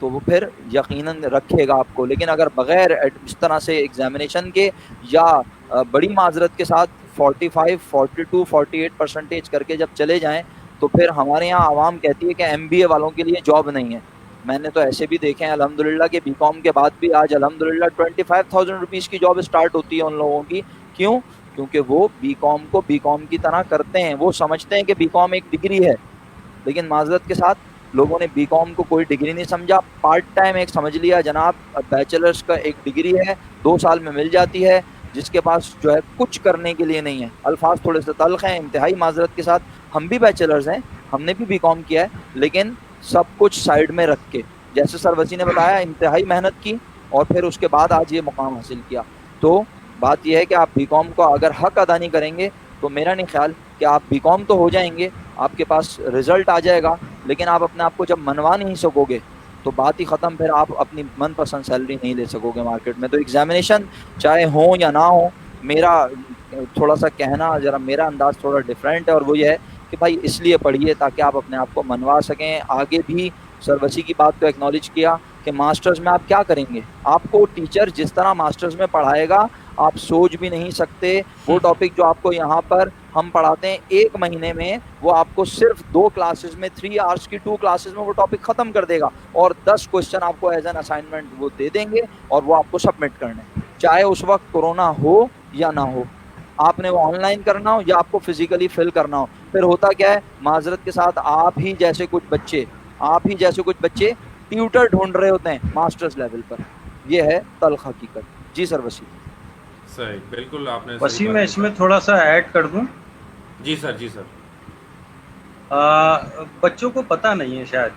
तो वो फिर यकीनन रखेगा आपको। लेकिन अगर बगैर इस तरह से एग्जामिनेशन के या बड़ी माजरत के साथ 45, 42, 48% करके जब चले जाएं, तो फिर हमारे यहाँ आवाम कहती है कि MBA वालों के लिए जॉब नहीं है। मैंने तो ऐसे भी देखे हैं अल्हम्दुलिल्लाह कि बीकॉम के बाद भी आज अल्हम्दुलिल्लाह 25,000 रुपीज़ की जॉब स्टार्ट होती है उन लोगों की। क्यों? क्योंकि वो बीकॉम को बीकॉम की तरह करते हैं। वो समझते हैं कि बीकॉम एक डिग्री है, लेकिन माजरत के साथ लोगों ने बीकॉम को कोई डिग्री नहीं समझा, पार्ट टाइम एक समझ लिया। जनाब बैचलर्स का एक डिग्री है, 2 साल में मिल जाती है, जिसके पास जो है कुछ करने के लिए नहीं है। अल्फाज थोड़े से तल्ख हैं, इंतहाई माजरत के साथ। हम भी बैचलर्स हैं, हमने भी बीकॉम किया है, लेकिन सब कुछ साइड में रख के, जैसे सर वसी ने बताया, इंतहाई मेहनत की और फिर उसके बाद आज ये मुकाम हासिल किया। तो बात यह है कि आप बीकॉम को अगर हक अदा नहीं करेंगे तो मेरा नहीं ख्याल कि आप बीकॉम तो हो जाएंगे, आपके पास रिजल्ट आ जाएगा, लेकिन आप अपने आप को जब मनवा नहीं सकोगे तो बात ही ख़त्म। फिर आप अपनी मनपसंद सैलरी नहीं ले सकोगे मार्केट में। तो एग्जामिनेशन चाहे हो या ना हो, मेरा थोड़ा सा कहना, ज़रा मेरा अंदाज़ थोड़ा डिफरेंट है, और वो ये है कि भाई इसलिए पढ़िए ताकि आप अपने आप को मनवा सकें। आगे भी सर वसी की बात को एक्नॉलेज किया कि मास्टर्स में आप क्या करेंगे। आपको टीचर जिस तरह मास्टर्स में पढ़ाएगा आप सोच भी नहीं सकते। वो टॉपिक जो आपको यहाँ पर हम पढ़ाते हैं 1 महीने में, वो आपको सिर्फ 2 क्लासेस में, 3 आवर्स की 2 क्लासेस में वो टॉपिक ख़त्म कर देगा, और 10 क्वेश्चन आपको एज एन असाइनमेंट वो दे देंगे और वो आपको सबमिट करने, चाहे उस वक्त कोरोना हो या ना हो, आपने वो ऑनलाइन करना हो या आपको फिजिकली फिल करना हो। फिर होता क्या है, माजरत के साथ आप ही जैसे कुछ बच्चे ट्यूटर ढूंढ रहे होते हैं मास्टर्स लेवल पर। ये है तल्ख हकीकत। जी सर वसी। सही, बिल्कुल आपने वसी मैं इसमें थोड़ा सा ऐड कर दूं। जी सर, जी सर। बच्चों को पता नहीं है, शायद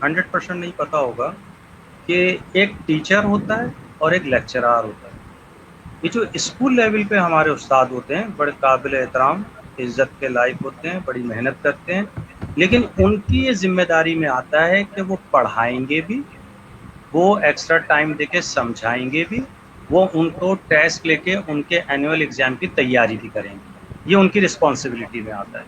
100% नहीं पता होगा कि एक टीचर होता है और एक लेक्चरार होता है। ये जो स्कूल लेवल पे हमारे उस्ताद होते हैं बड़े काबिल एहतराम, इज़्ज़त के लायक होते हैं, बड़ी मेहनत करते हैं, लेकिन उनकी ये जिम्मेदारी में आता है कि वो पढ़ाएंगे भी वो एक्स्ट्रा टाइम देके समझाएंगे भी, वो उनको टेस्ट लेके उनके एनुअल एग्ज़ाम की तैयारी भी करेंगे। ये उनकी रिस्पॉन्सिबिलिटी में आता है।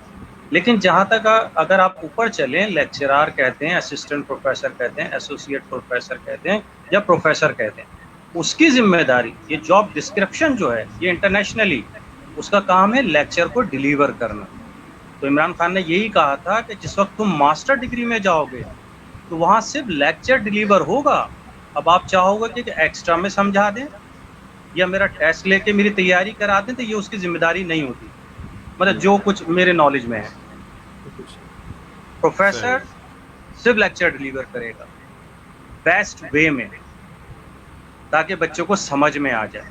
लेकिन जहाँ तक अगर आप ऊपर चलें, लेक्चरार कहते हैं, असिस्टेंट प्रोफेसर कहते हैं, एसोसिएट प्रोफेसर कहते हैं या प्रोफेसर कहते हैं, उसकी ज़िम्मेदारी, ये जॉब डिस्क्रिप्शन जो है, ये इंटरनेशनली उसका काम है लेक्चर को डिलीवर करना। तो इमरान खान ने यही कहा था कि जिस वक्त तुम मास्टर डिग्री में जाओगे तो वहाँ सिर्फ लेक्चर डिलीवर होगा। अब आप चाहोगे कि एक्स्ट्रा में समझा दें या मेरा टेस्ट लेके मेरी तैयारी करा दें, तो ये उसकी जिम्मेदारी नहीं होती, मतलब जो कुछ मेरे नॉलेज में है। प्रोफेसर सिर्फ लेक्चर डिलीवर करेगा बेस्ट वे में, ताकि बच्चों को समझ में आ जाए।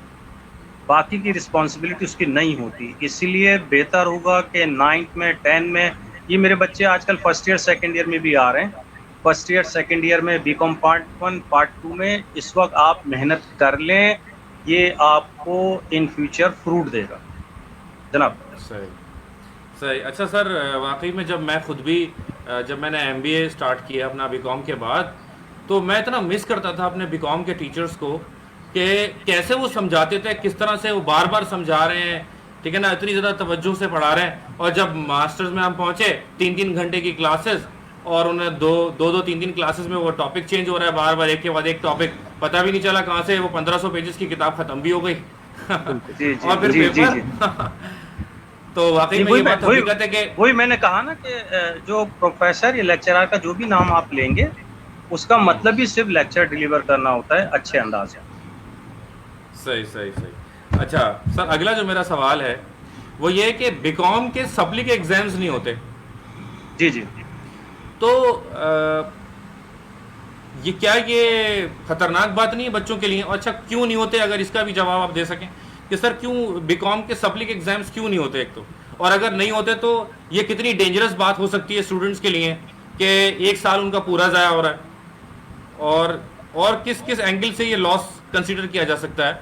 बाकी की रिस्पॉन्सिबिलिटी उसकी नहीं होती। इसीलिए बेहतर होगा कि 9th में 10 में, ये मेरे बच्चे आजकल फर्स्ट ईयर सेकंड ईयर में भी आ रहे हैं, फर्स्ट ईयर सेकंड ईयर में बीकॉम पार्ट 1 पार्ट 2 में इस वक्त आप मेहनत कर लें, ये आपको इन फ्यूचर फ्रूट देगा जनाब। सही सही। अच्छा सर, वाकई में जब मैं खुद भी जब मैंने MBA स्टार्ट किया अपना बीकॉम के बाद, तो मैं इतना मिस करता था अपने बीकॉम के टीचर्स को कि कैसे वो समझाते थे, किस तरह से वो बार बार समझा रहे हैं, ठीक है ना, इतनी ज़्यादा तवज्जो से पढ़ा रहे हैं। और जब मास्टर्स में हम पहुँचे, 3-3 घंटे की क्लासेस, और उन्हें दो 3-3 क्लासेस में वो टॉपिक चेंज हो रहा है बार बार, एक के बाद एक टॉपिक, पता भी नहीं चला कहाँ से वो 1500 पेजेस की किताब खत्म भी हो गई और फिर पेपर तो वाकई में ये बात हकीकत है कि वही मैंने कहा ना कि जो प्रोफेसर या लेक्चरर का जो भी नाम आप लेंगे, उसका मतलब ही सिर्फ लेक्चर डिलीवर करना होता है अच्छे अंदाज से। सही सही सही। अच्छा सर, अगला जो मेरा सवाल है वो ये है कि बीकॉम के सप्ली के एग्जाम्स नहीं होते। जी जी। तो ये क्या ये खतरनाक बात नहीं है बच्चों के लिए? अच्छा क्यों नहीं होते, अगर इसका भी जवाब आप दे सकें कि सर क्यों बीकॉम के सप्ली के एग्जाम्स क्यों नहीं होते एक तो, और अगर नहीं होते तो ये कितनी डेंजरस बात हो सकती है स्टूडेंट्स के लिए कि एक साल उनका पूरा ज़ाया हो रहा है, और किस किस एंगल से ये लॉस कंसीडर किया जा सकता है?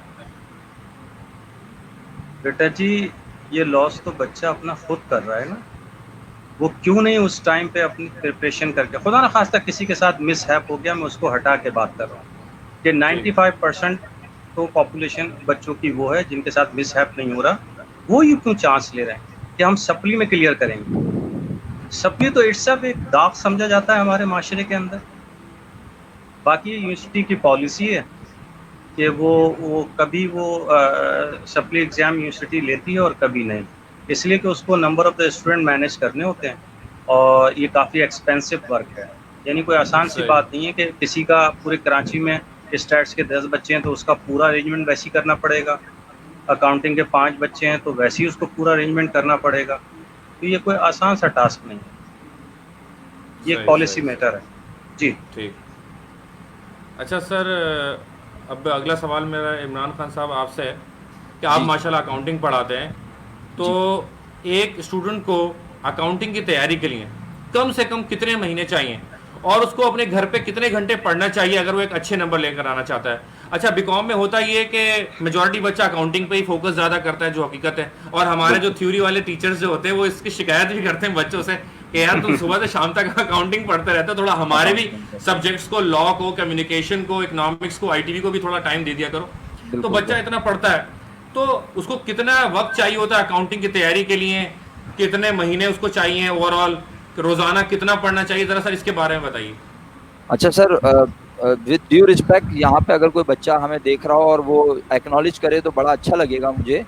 बेटा जी, ये लॉस तो बच्चा अपना खुद कर रहा है ना, वो क्यों नहीं उस टाइम पे अपनी प्रिपरेशन करके, खुदा ना खास्ता किसी के साथ मिसहैप हो गया, मैं उसको हटा के बात कर रहा हूँ कि 95% तो पॉपुलेशन बच्चों की वो है जिनके साथ मिसहैप नहीं हो रहा, वो ये क्यों चांस ले रहे हैं कि हम सप्ली में क्लियर करेंगे। सप्ली तो इट्सअप एक दाग समझा जाता है हमारे माशरे के अंदर। बाकी यूनिवर्सिटी की पॉलिसी है कि वो कभी वो सप्ली एग्ज़ाम यूनिवर्सिटी लेती है और कभी नहीं, इसलिए कि उसको number of the student manage करने होते हैं और ये काफ़ी एक्सपेंसिव वर्क है। यानी कोई आसान सी बात नहीं है कि किसी का पूरे कराची में स्टैट्स के 10 बच्चे हैं तो उसका पूरा अरेंजमेंट वैसे ही करना पड़ेगा, अकाउंटिंग के 5 बच्चे हैं तो वैसे ही उसको पूरा अरेंजमेंट करना पड़ेगा। तो ये कोई आसान सा टास्क नहीं है, ये पॉलिसी मैटर है जी। ठीक। अच्छा सर, अब अगला सवाल मेरा इमरान खान साहब आपसे है कि आप माशाल्लाह अकाउंटिंग पढ़ाते हैं, तो एक स्टूडेंट को अकाउंटिंग की तैयारी के लिए कम से कम कितने महीने चाहिए और उसको अपने घर पे कितने घंटे पढ़ना चाहिए अगर वो एक अच्छे नंबर लेकर आना चाहता है? अच्छा, बीकॉम में होता ये है कि मेजॉरिटी बच्चा अकाउंटिंग पे ही फोकस ज़्यादा करता है, जो हकीकत है, और हमारे जो थ्योरी वाले टीचर्स जो होते हैं वो इसकी शिकायत भी करते हैं बच्चों से कि यार तुम सुबह से शाम तक अकाउंटिंग पढ़ते रहते हो, थोड़ा हमारे भी सब्जेक्ट्स को, लॉ को, कम्युनिकेशन को, इकोनॉमिक्स को, ITV को भी थोड़ा टाइम दे दिया करो। तो बच्चा इतना पढ़ता है तो उसको कितना वक्त चाहिए होता है अकाउंटिंग की तैयारी के लिए, कितने महीने उसको चाहिए, ओवरऑल रोजाना कितना पढ़ना चाहिए, जरा सर इसके बारे में बताइए। अच्छा सर, विद ड्यू रिस्पेक्ट, यहाँ पे अगर कोई बच्चा हमें देख रहा हो और वो एक्नॉलेज करे तो बड़ा अच्छा लगेगा मुझे,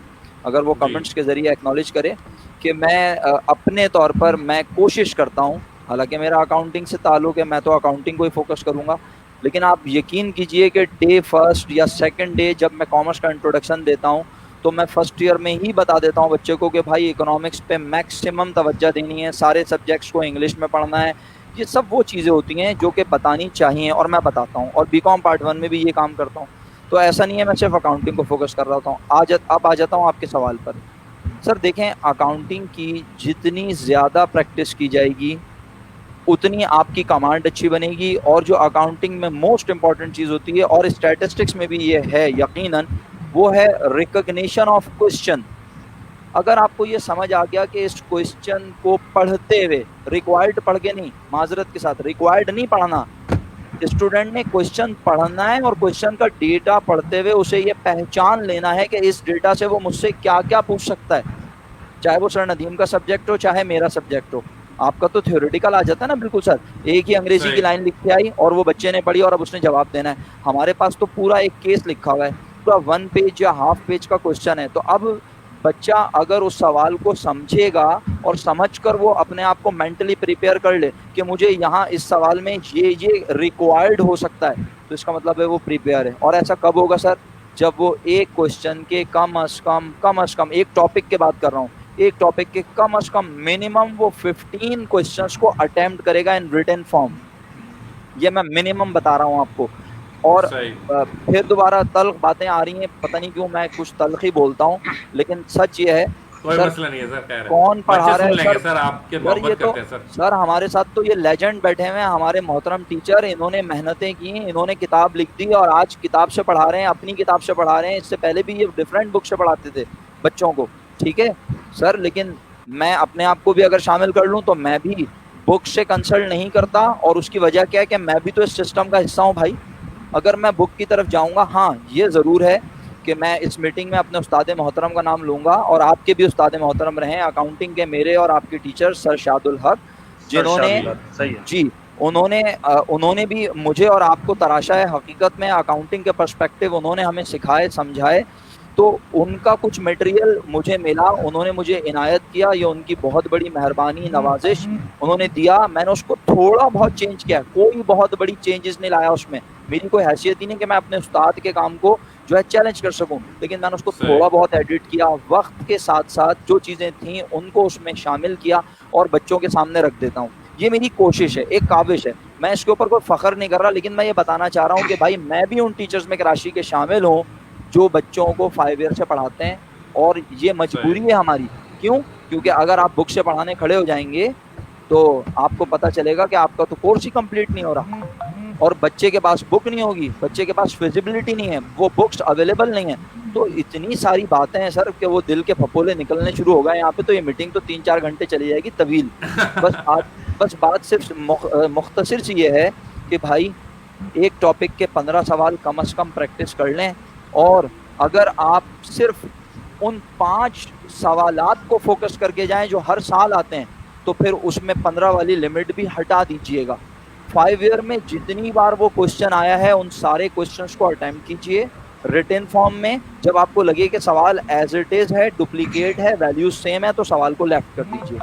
अगर वो कमेंट्स के जरिए एक्नॉलेज करे कि मैं अपने तौर पर मैं कोशिश करता हूँ, हालांकि मेरा अकाउंटिंग से ताल्लुक है, मैं तो अकाउंटिंग को ही फोकस करूँगा, लेकिन आप यकीन कीजिए कि डे फर्स्ट या सेकंड डे जब मैं कॉमर्स का इंट्रोडक्शन देता हूँ तो मैं फर्स्ट ईयर में ही बता देता हूँ बच्चे को कि भाई इकोनॉमिक्स पे मैक्सिमम तवज्जो देनी है, सारे सब्जेक्ट्स को इंग्लिश में पढ़ना है। ये सब वो चीज़ें होती हैं जो कि बतानी चाहिए और मैं बताता हूँ, और बीकॉम पार्ट 1 में भी ये काम करता हूँ। तो ऐसा नहीं है मैं सिर्फ अकाउंटिंग को फोकस कर रहा हूँ। अब आ जाता हूँ आपके सवाल पर। सर देखें, अकाउंटिंग की जितनी ज़्यादा प्रैक्टिस की जाएगी उतनी आपकी कमांड अच्छी बनेगी, और जो अकाउंटिंग में मोस्ट इम्पॉर्टेंट चीज़ होती है, और स्टैटिस्टिक्स में भी ये है यकीनन, वो है रिकॉग्निशन ऑफ क्वेश्चन। अगर आपको ये समझ आ गया कि इस क्वेश्चन को पढ़ते हुए, रिक्वायर्ड पढ़ के नहीं, माजरत के साथ रिक्वायर्ड नहीं पढ़ना, स्टूडेंट ने क्वेश्चन पढ़ना है और क्वेश्चन का डेटा पढ़ते हुए उसे ये पहचान लेना है कि इस डेटा से वो मुझसे क्या क्या पूछ सकता है, चाहे वो सर नदीम का सब्जेक्ट हो चाहे मेरा सब्जेक्ट हो। आपका तो थ्योरेटिकल आ जाता है ना, बिल्कुल सर, एक ही अंग्रेजी की सही। लाइन लिख के आई और वो बच्चे ने पढ़ी और अब उसने जवाब देना है। हमारे पास तो पूरा एक केस लिखा हुआ है, पूरा 1 पेज या हाफ पेज का क्वेश्चन है। तो अब बच्चा अगर उस सवाल को समझेगा और समझकर वो अपने आप को मेंटली प्रिपेयर कर ले कि मुझे यहाँ इस सवाल में ये रिक्वायर्ड हो सकता है, तो इसका मतलब है वो प्रिपेयर है। और ऐसा कब होगा सर? जब वो एक क्वेश्चन के कम अज कम एक टॉपिक के बात कर रहा हूँ, एक टॉपिक के कम अज कम मिनिमम वो 15 क्वेश्चंस को अटेम्प्ट करेगा इन रिटन फॉर्म। ये मैं मिनिमम बता रहा हूँ आपको। और सही। फिर दोबारा तल्ख बातें आ रही हैं, पता नहीं क्यों मैं कुछ तल्ख ही बोलता हूँ, लेकिन सच ये है कोई सर, मसला नहीं है सर, खैर है। कौन पढ़ा बच्चे रहा है सुन लेंगे सर? सर, आपके सर ये मोहब्बत तो करते हैं सर। सर हमारे साथ तो ये लेजेंड बैठे हुए हैं, हमारे मोहतरम टीचर, इन्होंने मेहनतें की, इन्होंने किताब लिख दी और आज किताब से पढ़ा रहे हैं, अपनी किताब से पढ़ा रहे हैं। इससे पहले भी ये डिफरेंट बुक से पढ़ाते थे बच्चों को, ठीक है सर। लेकिन मैं अपने आप को भी अगर शामिल कर लूँ तो मैं भी बुक से कंसल्ट नहीं करता, और उसकी वजह क्या है कि मैं भी तो इस सिस्टम का हिस्सा हूँ भाई। अगर मैं बुक की तरफ जाऊँगा, हाँ ये ज़रूर है कि मैं इस मीटिंग में अपने उस्ताद मोहतरम का नाम लूँगा, और आपके भी उस्ताद मोहतरम रहे अकाउंटिंग के, मेरे और आपके टीचर सर शादुल हक, जिन्होंने सही है। जी उन्होंने भी मुझे और आपको तराशा है हकीकत में अकाउंटिंग के पर्सपेक्टिव, उन्होंने हमें सिखाए समझाए। तो उनका कुछ मटेरियल मुझे मिला, उन्होंने मुझे इनायत किया, ये उनकी बहुत बड़ी मेहरबानी नवाजिश, उन्होंने दिया। मैंने उसको थोड़ा बहुत चेंज किया, कोई बहुत बड़ी चेंजेस नहीं लाया उसमें, मेरी कोई हैसियत ही नहीं कि मैं अपने उस्ताद के काम को जो है चैलेंज कर सकूं, लेकिन मैंने उसको थोड़ा बहुत एडिट किया, वक्त के साथ साथ जो चीज़ें थी उनको उसमें शामिल किया और बच्चों के सामने रख देता हूँ। ये मेरी कोशिश है, एक काविश है, मैं इसके ऊपर कोई फ़ख्र नहीं कर रहा, लेकिन मैं ये बताना चाह रहा हूँ कि भाई मैं भी उन टीचर्स में कराची के शामिल हूँ जो बच्चों को 5 ईयर से पढ़ाते हैं, और ये मजबूरी है हमारी। क्यों? क्योंकि अगर आप बुक से पढ़ाने खड़े हो जाएंगे तो आपको पता चलेगा कि आपका तो कोर्स ही कंप्लीट नहीं हो रहा, और बच्चे के पास बुक नहीं होगी, बच्चे के पास फिजिबिलिटी नहीं है, वो बुक्स अवेलेबल नहीं है। तो इतनी सारी बातें हैं सर कि वो दिल के फपोले निकलने शुरू हो गए यहाँ पे। तो ये मीटिंग तो 3-4 घंटे चली जाएगी तवील। बस बात सिर्फ मुख्तसर सी ये है कि भाई एक टॉपिक के 15 सवाल कम से कम प्रैक्टिस कर लें, और अगर आप सिर्फ उन 5 सवालात को फोकस करके जाएं जो हर साल आते हैं, तो फिर उसमें 15 वाली लिमिट भी हटा दीजिएगा। 5 ईयर में जितनी बार वो क्वेश्चन आया है उन सारे क्वेश्चंस को अटेम्प्ट कीजिए रिटन फॉर्म में। जब आपको लगे कि सवाल एज इट इज है, डुप्लीकेट है, वैल्यूज सेम है, तो सवाल को लेफ्ट कर दीजिए,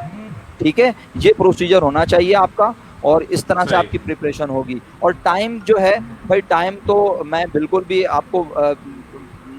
ठीक है। ये प्रोसीजर होना चाहिए आपका, और इस तरह से आपकी प्रिपरेशन होगी। और टाइम जो है भाई, टाइम तो मैं बिल्कुल भी आपको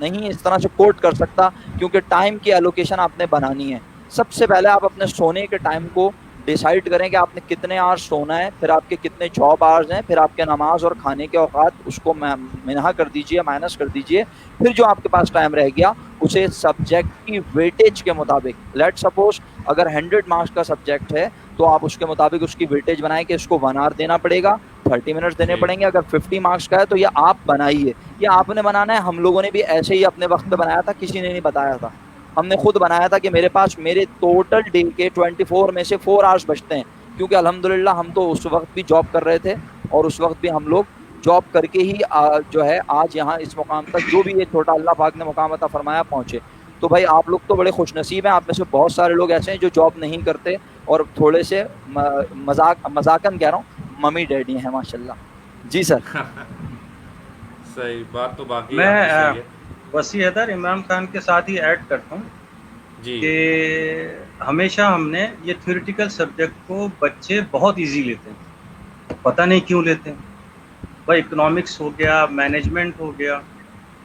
नहीं इस तरह से कोट कर सकता, क्योंकि टाइम की एलोकेशन आपने बनानी है। सबसे पहले आप अपने सोने के टाइम को डिसाइड करें कि आपने कितने आवर्स सोना है, फिर आपके कितने जॉब आवर्स हैं, फिर आपके नमाज और खाने के औकात, उसको मिनहा कर दीजिए, माइनस कर दीजिए। फिर जो आपके पास टाइम रह गया उसे सब्जेक्ट की वेटेज के मुताबिक, लेट सपोज अगर 100 मार्क्स का सब्जेक्ट है तो आप उसके मुताबिक उसकी वेटेज बनाएं कि इसको 1 आवर देना पड़ेगा, 30 मिनट्स देने पड़ेंगे। अगर 50 मार्क्स का है तो ये आप बनाइए, ये आपने बनाना है। हम लोगों ने भी ऐसे ही अपने वक्त पे बनाया था, किसी ने नहीं बताया था, हमने खुद बनाया था कि मेरे पास मेरे टोटल डे के 24 में से 4 आवर्स बचते हैं, क्योंकि अल्हम्दुलिल्लाह हम तो उस वक्त भी जॉब कर रहे थे, और उस वक्त भी हम लोग जॉब करके ही जो है आज यहाँ इस मुकाम तक जो भी ये छोटा अल्लाह पाक ने मुकाम अता फरमाया पहुँचे। तो भाई आप लोग तो बड़े खुशनसीब हैं, आप में से बहुत सारे लोग ऐसे हैं जो जॉब नहीं करते और थोड़े से मजाकन कह रहा हूँ मम्मी डैडी हैं माशाल्लाह। जी सर। सही बात तो बाकी मैं वसी हैदर इमरान खान के साथ ही ऐड करता हूँ कि हमेशा हमने ये थ्योरेटिकल सब्जेक्ट को बच्चे बहुत इजी लेते हैं, पता नहीं क्यों लेते हैं भाई। इकोनॉमिक्स हो गया, मैनेजमेंट हो गया,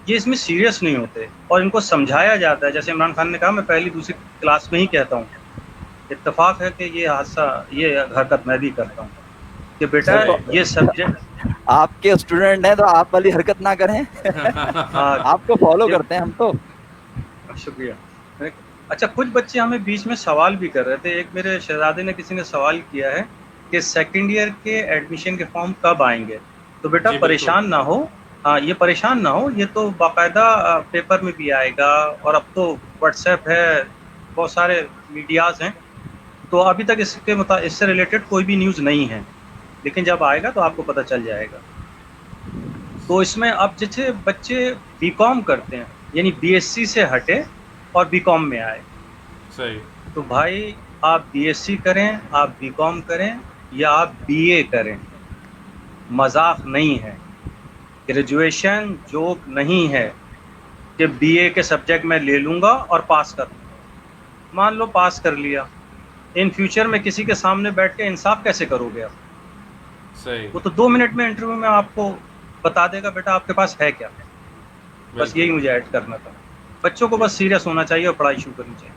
ये इसमें सीरियस नहीं होते और इनको समझाया जाता है। जैसे इमरान खान ने कहा, मैं पहली दूसरी क्लास में ही कहता हूँ, इत्तेफाक है कि ये हादसा, ये हरकत मैं भी करता हूँ कि बेटा ये सब्जेक्ट आपके स्टूडेंट हैं तो आप वाली हरकत ना करें। आपको फॉलो करते हैं हम तो। शुक्रिया। अच्छा, कुछ बच्चे हमें बीच में सवाल भी कर रहे थे। एक मेरे शहजादे ने, किसी ने सवाल किया है कि सेकेंड ईयर के एडमिशन के फॉर्म कब आएंगे। तो बेटा परेशान ना हो, हाँ ये परेशान ना हो, ये तो बाकायदा पेपर में भी आएगा, और अब तो व्हाट्सएप है, बहुत सारे मीडियाज़ हैं। तो अभी तक इससे रिलेटेड कोई भी न्यूज़ नहीं है, लेकिन जब आएगा तो आपको पता चल जाएगा। तो इसमें अब जैसे बच्चे बीकॉम करते हैं, यानी बीएससी से हटे और बीकॉम में आए, सही। तो भाई आप बीएससी करें, आप बीकॉम करें या आप बीए करें, मजाक नहीं है। ग्रेजुएशन जोक नहीं है कि बीए के सब्जेक्ट में ले लूँगा और पास कर लूँगा। मान लो पास कर लिया, इन फ्यूचर में किसी के सामने बैठ के इंसाफ कैसे करोगे आप? सही। वो तो 2 मिनट में इंटरव्यू में आपको बता देगा बेटा आपके पास है क्या। बस बिल्कुल। यही मुझे ऐड करना था। बच्चों को बस सीरियस होना चाहिए और पढ़ाई शुरू करनी चाहिए।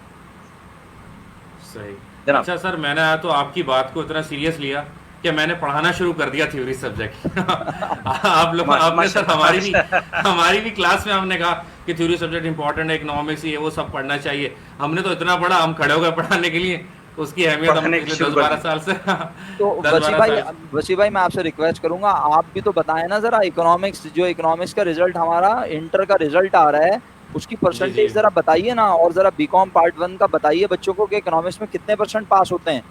सही। जनाब। अच्छा सर, मैंने तो आपकी बात को इतना सीरियस लिया कि मैंने पढ़ाना शुरू कर दिया थ्योरी सब्जेक्ट। आप लोग आपने सर हमारी भी क्लास में हमने कहा कि थ्योरी सब्जेक्ट इंपॉर्टेंट है, इकोनॉमिक्स ये वो सब पढ़ना चाहिए। हमने तो इतना पढ़ा, हम खड़े हो गए पढ़ाने के लिए। उसकी अहमियत हम पढ़ने की पिछले शुरू कर 10-12 दी। साल से तो 10-12 साल वसी भाई मैं आपसे रिक्वेस्ट करूंगा, आप भी तो बताएं ना जरा, इकोनॉमिक्स जो इकोनॉमिक्स का रिजल्ट हमारा इंटर का रिजल्ट आ रहा है उसकी परसेंटेज जी। जरा बताइए ना, और जरा बीकॉम पार्ट 1 का बताइए बच्चों को कि इकोनॉमिक्स में कितने % पास होते हैं,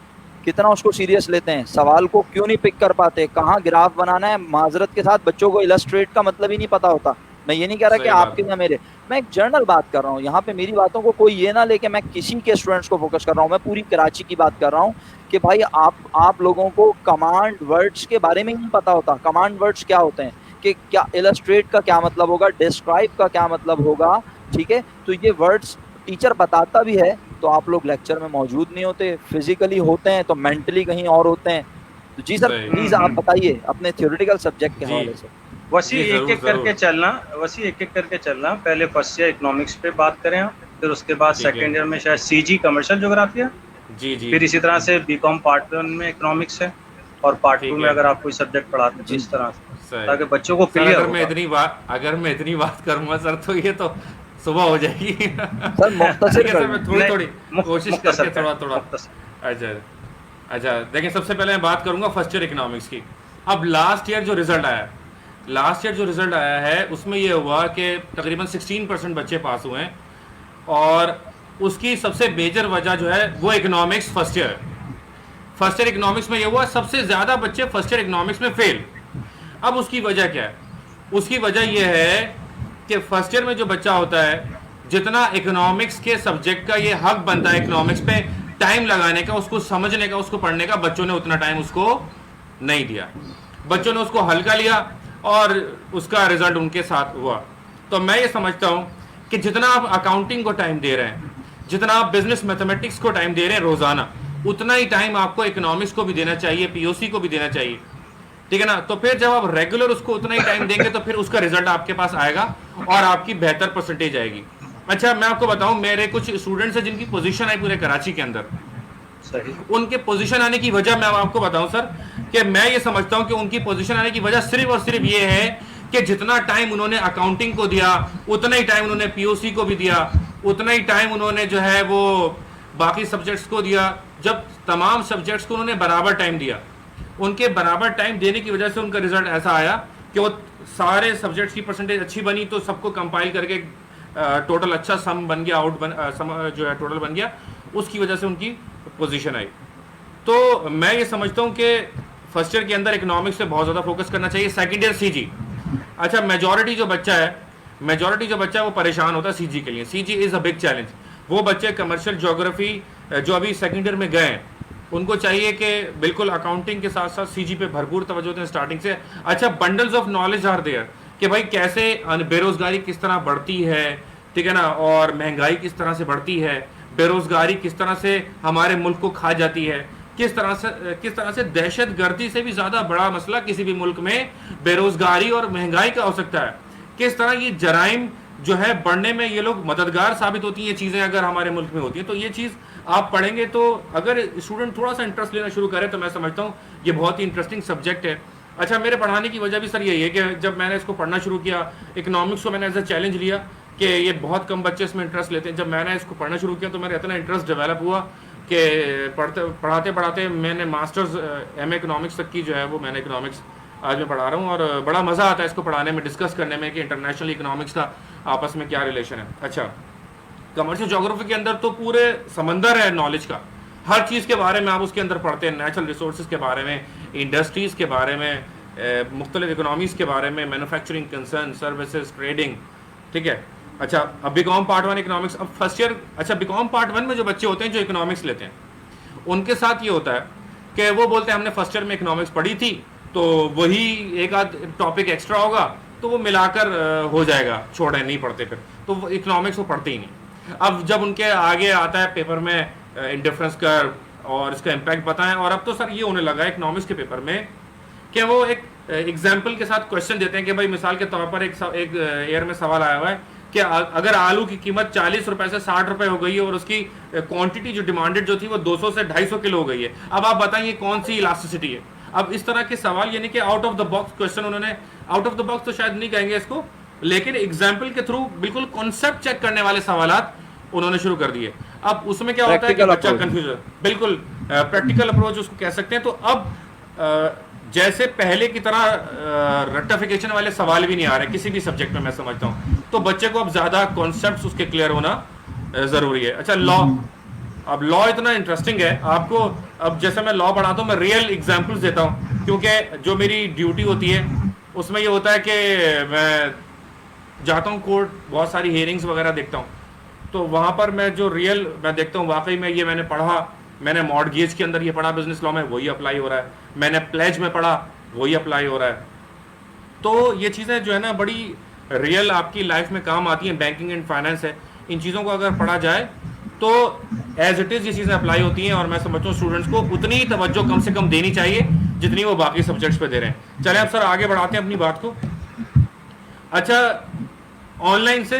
कितना उसको सीरियस लेते हैं, सवाल को क्यों नहीं पिक कर पाते, कहाँ ग्राफ बनाना है। माजरत के साथ बच्चों को इलस्ट्रेट का मतलब ही नहीं पता होता। मैं ये नहीं कह रहा कि सही बात आपके है। या मेरे, मैं एक जनरल बात कर रहा हूँ यहाँ पे। मेरी बातों को कोई ये ना लेके मैं किसी के स्टूडेंट्स को फोकस कर रहा हूँ, मैं पूरी कराची की बात कर रहा हूँ कि भाई आप लोगों को कमांड वर्ड्स के बारे में ही नहीं पता होता। कमांड वर्ड्स क्या होते हैं, कि क्या इलस्ट्रेट का क्या मतलब होगा, डिस्क्राइब का क्या मतलब होगा, ठीक है। तो ये वर्ड्स टीचर बताता भी है तो आप लोग लेक्चर में मौजूद नहीं होते, फिजिकली होते हैं तो मेंटली कहीं और होते हैं। तो जी सर सही। प्लीज आप बताइए अपने थ्योरेटिकल सब्जेक्ट के जी। हवाले से। वसी जी, एक जरूर, एक करके जरूर। चलना, वसी एक एक करके चलना। पहले फर्स्ट ईयर इकोनॉमिक्स पे बात करें आप, फिर उसके बाद ठीक है। सेकेंड ईयर में शायद सीजी कमर्शियल ज्योग्राफी है, जी जी। फिर इसी तरह से बीकॉम पार्ट 1 में इकोनॉमिक्स है, और पार्ट ठीक 2 में है। अगर आप कोई सब्जेक्ट पढ़ाते हैं तो जी। इस तरह से, सही। ताकि बच्चों को सर क्लियर अगर मैं होगा। इतनी बात करूंगा सर तो ये तो सुबह हो जाएगी। सर मुख्तसर ठीक है कर सर, मैं लें। थोड़ी थोड़ी कोशिश मुख्तसर करके कर, थोड़ा। मुख्तसर। अच्छा अच्छा, देखिए सबसे पहले मैं बात करूंगा फर्स्ट ईयर इकोनॉमिक्स की। अब लास्ट ईयर जो रिजल्ट आया है उसमें ये हुआ कि तकरीबन 16% बच्चे पास हुए हैं, और उसकी सबसे मेजर वजह जो है वो इकोनॉमिक्स फर्स्ट ईयर इकोनॉमिक्स में ये हुआ सबसे ज़्यादा बच्चे फर्स्ट ईयर इकोनॉमिक्स में फेल। अब उसकी वजह क्या है? उसकी वजह यह है कि फर्स्ट ईयर में जो बच्चा होता है, जितना इकोनॉमिक्स के सब्जेक्ट का ये हक बनता है इकोनॉमिक्स पे टाइम लगाने का, उसको समझने का, उसको पढ़ने का, बच्चों ने उतना टाइम उसको नहीं दिया। बच्चों ने उसको हल्का लिया और उसका रिजल्ट उनके साथ हुआ। तो मैं ये समझता हूँ कि जितना आप अकाउंटिंग को टाइम दे रहे हैं, जितना आप बिजनेस मैथमेटिक्स को टाइम दे रहे हैं रोजाना, उतना ही टाइम आपको इकोनॉमिक्स को भी देना चाहिए, पीओसी को भी देना चाहिए, ठीक है ना। तो फिर जब आप रेगुलर उसको उतना ही टाइम देंगे तो फिर उसका रिजल्ट आपके पास आएगा और आपकी बेहतर परसेंटेज आएगी। अच्छा, मैं आपको बताऊं, मेरे कुछ स्टूडेंट्स हैं जिनकी पोजीशन है पूरे कराची के अंदर। सही। उनके पोजीशन आने की वजह मैं आपको बताऊं सर, कि मैं ये समझता हूं कि उनकी पोजीशन आने की वजह सिर्फ और सिर्फ ये है कि जितना टाइम उन्होंने अकाउंटिंग को दिया, उतना ही टाइम उन्होंने पीओसी को भी दिया, उतना ही टाइम उन्होंने जो है वो बाकी सब्जेक्ट्स को दिया। जब तमाम सब्जेक्ट्स को उन्होंने बराबर टाइम दिया, उनके बराबर टाइम देने की वजह से उनका रिजल्ट ऐसा आया कि वो सारे सब्जेक्ट्स की परसेंटेज अच्छी बनी, तो सबको कंपाइल करके टोटल अच्छा सम बन गया, सम जो है टोटल बन गया, उसकी वजह से उनकी पोजीशन आई। तो मैं ये समझता हूँ कि फर्स्ट ईयर के अंदर इकोनॉमिक्स पे बहुत ज़्यादा फोकस करना चाहिए। सेकंड ईयर सीजी, अच्छा मेजॉरिटी जो बच्चा है वो परेशान होता है सीजी के लिए। CG is a big challenge. वो बच्चे कमर्शियल ज्योग्राफी जो अभी सेकंड ईयर में गए हैं, उनको चाहिए कि बिल्कुल अकाउंटिंग के साथ साथ सीजी पे भरपूर तवज्जो दें स्टार्टिंग से। अच्छा, bundles of knowledge are there कि भाई कैसे बेरोजगारी किस तरह बढ़ती है, ठीक है ना, और महंगाई किस तरह से बढ़ती है, बेरोजगारी किस तरह से हमारे मुल्क को खा जाती है, किस तरह से दहशतगर्दी से भी ज़्यादा बड़ा मसला किसी भी मुल्क में बेरोजगारी और महंगाई का हो सकता है, किस तरह ये जराइम जो है बढ़ने में ये लोग मददगार साबित होती हैं, ये चीज़ें अगर हमारे मुल्क में होती हैं। तो ये चीज़ आप पढ़ेंगे तो अगर स्टूडेंट थोड़ा सा इंटरेस्ट लेना शुरू करे तो मैं समझता हूँ ये बहुत ही इंटरेस्टिंग सब्जेक्ट है। अच्छा, मेरे पढ़ाने की वजह भी सर यही है कि जब मैंने इसको पढ़ना शुरू किया, इकोनॉमिक्स को मैंने एज अ चैलेंज लिया कि ये बहुत कम बच्चे इसमें इंटरेस्ट लेते हैं। जब मैंने इसको पढ़ना शुरू किया तो मेरा इतना इंटरेस्ट डेवलप हुआ कि पढ़ाते पढ़ाते मैंने मास्टर्स एमए इकोनॉमिक्स तक की जो है वो मैंने इकोनॉमिक्स आज मैं पढ़ा रहा हूँ, और बड़ा मज़ा आता है इसको पढ़ाने में, डिस्कस करने में कि इंटरनेशनल इकोनॉमिक्स का आपस में क्या रिलेशन है। अच्छा, कमर्शियल ज्योग्राफी के अंदर तो पूरे समंदर है नॉलेज का, हर चीज़ के बारे में आप उसके अंदर पढ़ते हैं, नेचुरल रिसोर्सेज के बारे में, इंडस्ट्रीज़ के बारे में, मुख्तलिफ इकोनॉमीज़ के बारे में, मैन्युफैक्चरिंग कंसर्न, सर्विसेज, ट्रेडिंग, ठीक है। अच्छा, अब बीकॉम पार्ट 1 इकोनॉमिक्स, अब फर्स्ट ईयर, अच्छा बीकॉम पार्ट 1 में जो बच्चे होते हैं जो इकोनॉमिक्स लेते हैं, उनके साथ ये होता है कि वो बोलते हैं हमने फर्स्ट ईयर में इकोनॉमिक्स पढ़ी थी, तो वही एक आध टॉपिक एक्स्ट्रा होगा तो वो मिलाकर हो जाएगा, छोड़े नहीं पढ़ते, फिर तो वो इकोनॉमिक्स वो पढ़ते ही नहीं। अब जब उनके आगे आता है पेपर में इंडिफरेंस कर्व और इसका इम्पैक्ट बताएं, और अब तो सर ये होने लगा है इकोनॉमिक्स के पेपर में कि वो एक एग्जाम्पल के साथ क्वेश्चन देते हैं कि भाई मिसाल के तौर पर एक एयर में सवाल आया हुआ है कि अगर आलू की कीमत 40 रुपए से 60 रुपए हो गई है और उसकी क्वांटिटी जो डिमांडेड जो थी वो 200 से 250 किलो हो गई है, अब आप बताइए कौन सी इलास्टिसिटी है। अब इस तरह के सवाल, यानी कि out of the box question, उन्होंने आउट ऑफ द बॉक्स तो शायद नहीं कहेंगे इसको, लेकिन एग्जाम्पल के थ्रू बिल्कुल कॉन्सेप्ट चेक करने वाले सवालात उन्होंने शुरू कर दिए। अब उसमें क्या होता है कि बच्चा कंफ्यूज है, बिल्कुल प्रैक्टिकल अप्रोच उसको कह सकते हैं। तो अब जैसे पहले की तरह रेक्टिफिकेशन वाले सवाल भी नहीं आ रहे किसी भी सब्जेक्ट में, मैं समझता हूँ, तो बच्चे को अब ज्यादा कॉन्सेप्ट्स उसके क्लियर होना जरूरी है। अच्छा, लॉ, अब लॉ इतना इंटरेस्टिंग है आपको, अब जैसे मैं लॉ पढ़ाता हूँ मैं रियल एग्जांपल्स देता हूँ, क्योंकि जो मेरी ड्यूटी होती है उसमें ये होता है कि मैं जाता हूँ कोर्ट, बहुत सारी हियरिंग्स वगैरह देखता हूँ, तो वहाँ पर मैं जो रियल मैं देखता हूँ वाकई में ये मैंने पढ़ा, मैंने मॉर्टगेज के अंदर ये पढ़ा बिजनेस लॉ में, वही अप्लाई हो रहा है, मैंने प्लेज में पढ़ा वही अप्लाई हो रहा है। तो ये चीज़ें जो है ना बड़ी रियल आपकी लाइफ में काम आती हैं, बैंकिंग एंड फाइनेंस है, इन चीज़ों को अगर पढ़ा जाए तो एज इट इज़ ये चीज़ें अप्लाई होती हैं, और मैं समझता हूँ स्टूडेंट्स को उतनी ही तवज्जो कम से कम देनी चाहिए जितनी वो बाकी सब्जेक्ट्स पे दे रहे हैं। चले अब सर आगे बढ़ाते हैं अपनी बात को। अच्छा, ऑनलाइन से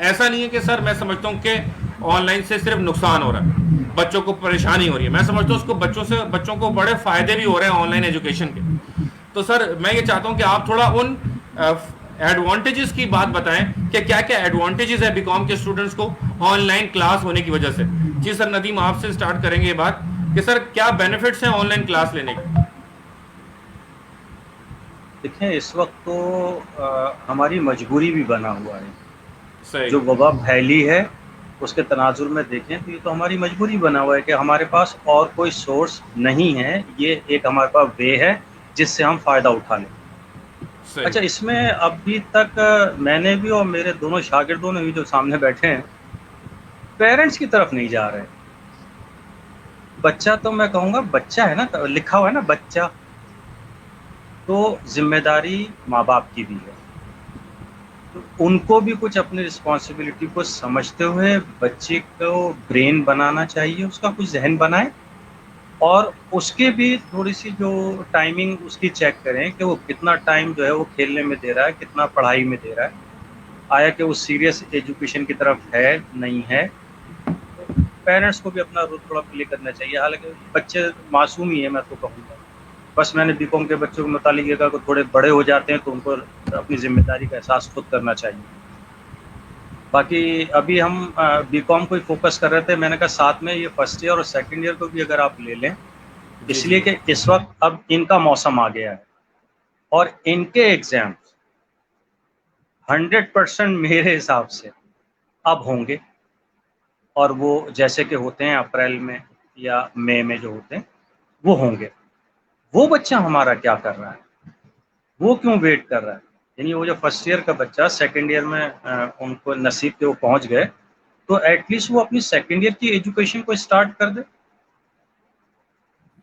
ऐसा नहीं है कि सर मैं समझता हूँ कि ऑनलाइन से सिर्फ नुकसान हो रहा है, बच्चों को परेशानी हो रही है, मैं समझता हूँ उसको बच्चों को बड़े फायदे भी हो रहे हैं ऑनलाइन एजुकेशन के। तो सर मैं ये चाहता हूँ कि आप थोड़ा उन एडवांटेजेस की बात बताएं कि क्या क्या एडवांटेजेस है बीकॉम के स्टूडेंट्स को ऑनलाइन क्लास होने की वजह से। जी सर, नदीम आपसे स्टार्ट करेंगे ये बात कि सर क्या बेनिफिट्स हैं ऑनलाइन क्लास लेने के। देखिए, इस वक्त तो हमारी मजबूरी भी बना हुआ है, सही, जो वबा फैली है उसके तनाजुर में देखें तो ये तो हमारी मजबूरी बना हुआ है कि हमारे पास और कोई सोर्स नहीं है, ये एक हमारे पास वे है जिससे हम फ़ायदा उठा लें। अच्छा, इसमें अभी तक मैंने भी और मेरे दोनों शागिर्दों ने भी जो सामने बैठे हैं, पेरेंट्स की तरफ नहीं जा रहे। बच्चा तो मैं कहूँगा बच्चा है ना, लिखा हुआ है ना बच्चा, तो जिम्मेदारी माँ बाप की भी है, तो उनको भी कुछ अपनी रिस्पॉन्सिबिलिटी को समझते हुए बच्चे को ब्रेन बनाना चाहिए, उसका कुछ जहन बनाए, और उसके भी थोड़ी सी जो टाइमिंग उसकी चेक करें कि वो कितना टाइम जो है वो खेलने में दे रहा है, कितना पढ़ाई में दे रहा है, आया कि वो सीरियस एजुकेशन की तरफ है नहीं है। तो पेरेंट्स को भी अपना रोल थोड़ा प्ले करना चाहिए। हालांकि बच्चे मासूम ही है, मैं तो कहूँगा, बस मैंने बीकॉम के बच्चों के मुतालिक ये कहा कि थोड़े बड़े हो जाते हैं तो उनको अपनी जिम्मेदारी का एहसास खुद करना चाहिए। बाकी अभी हम बीकॉम को ही फोकस कर रहे थे, मैंने कहा साथ में ये फर्स्ट ईयर और सेकंड ईयर को भी अगर आप ले लें, इसलिए कि इस वक्त अब इनका मौसम आ गया है और इनके एग्जाम 100% मेरे हिसाब से अब होंगे, और वो जैसे कि होते हैं अप्रैल में या मई में जो होते हैं वो होंगे। वो बच्चा हमारा क्या कर रहा है, वो क्यों वेट कर रहा है? यानी वो जो फर्स्ट ईयर का बच्चा सेकंड ईयर में उनको नसीब के वो पहुंच गए, तो एटलीस्ट वो अपनी सेकंड ईयर की एजुकेशन को स्टार्ट कर दे।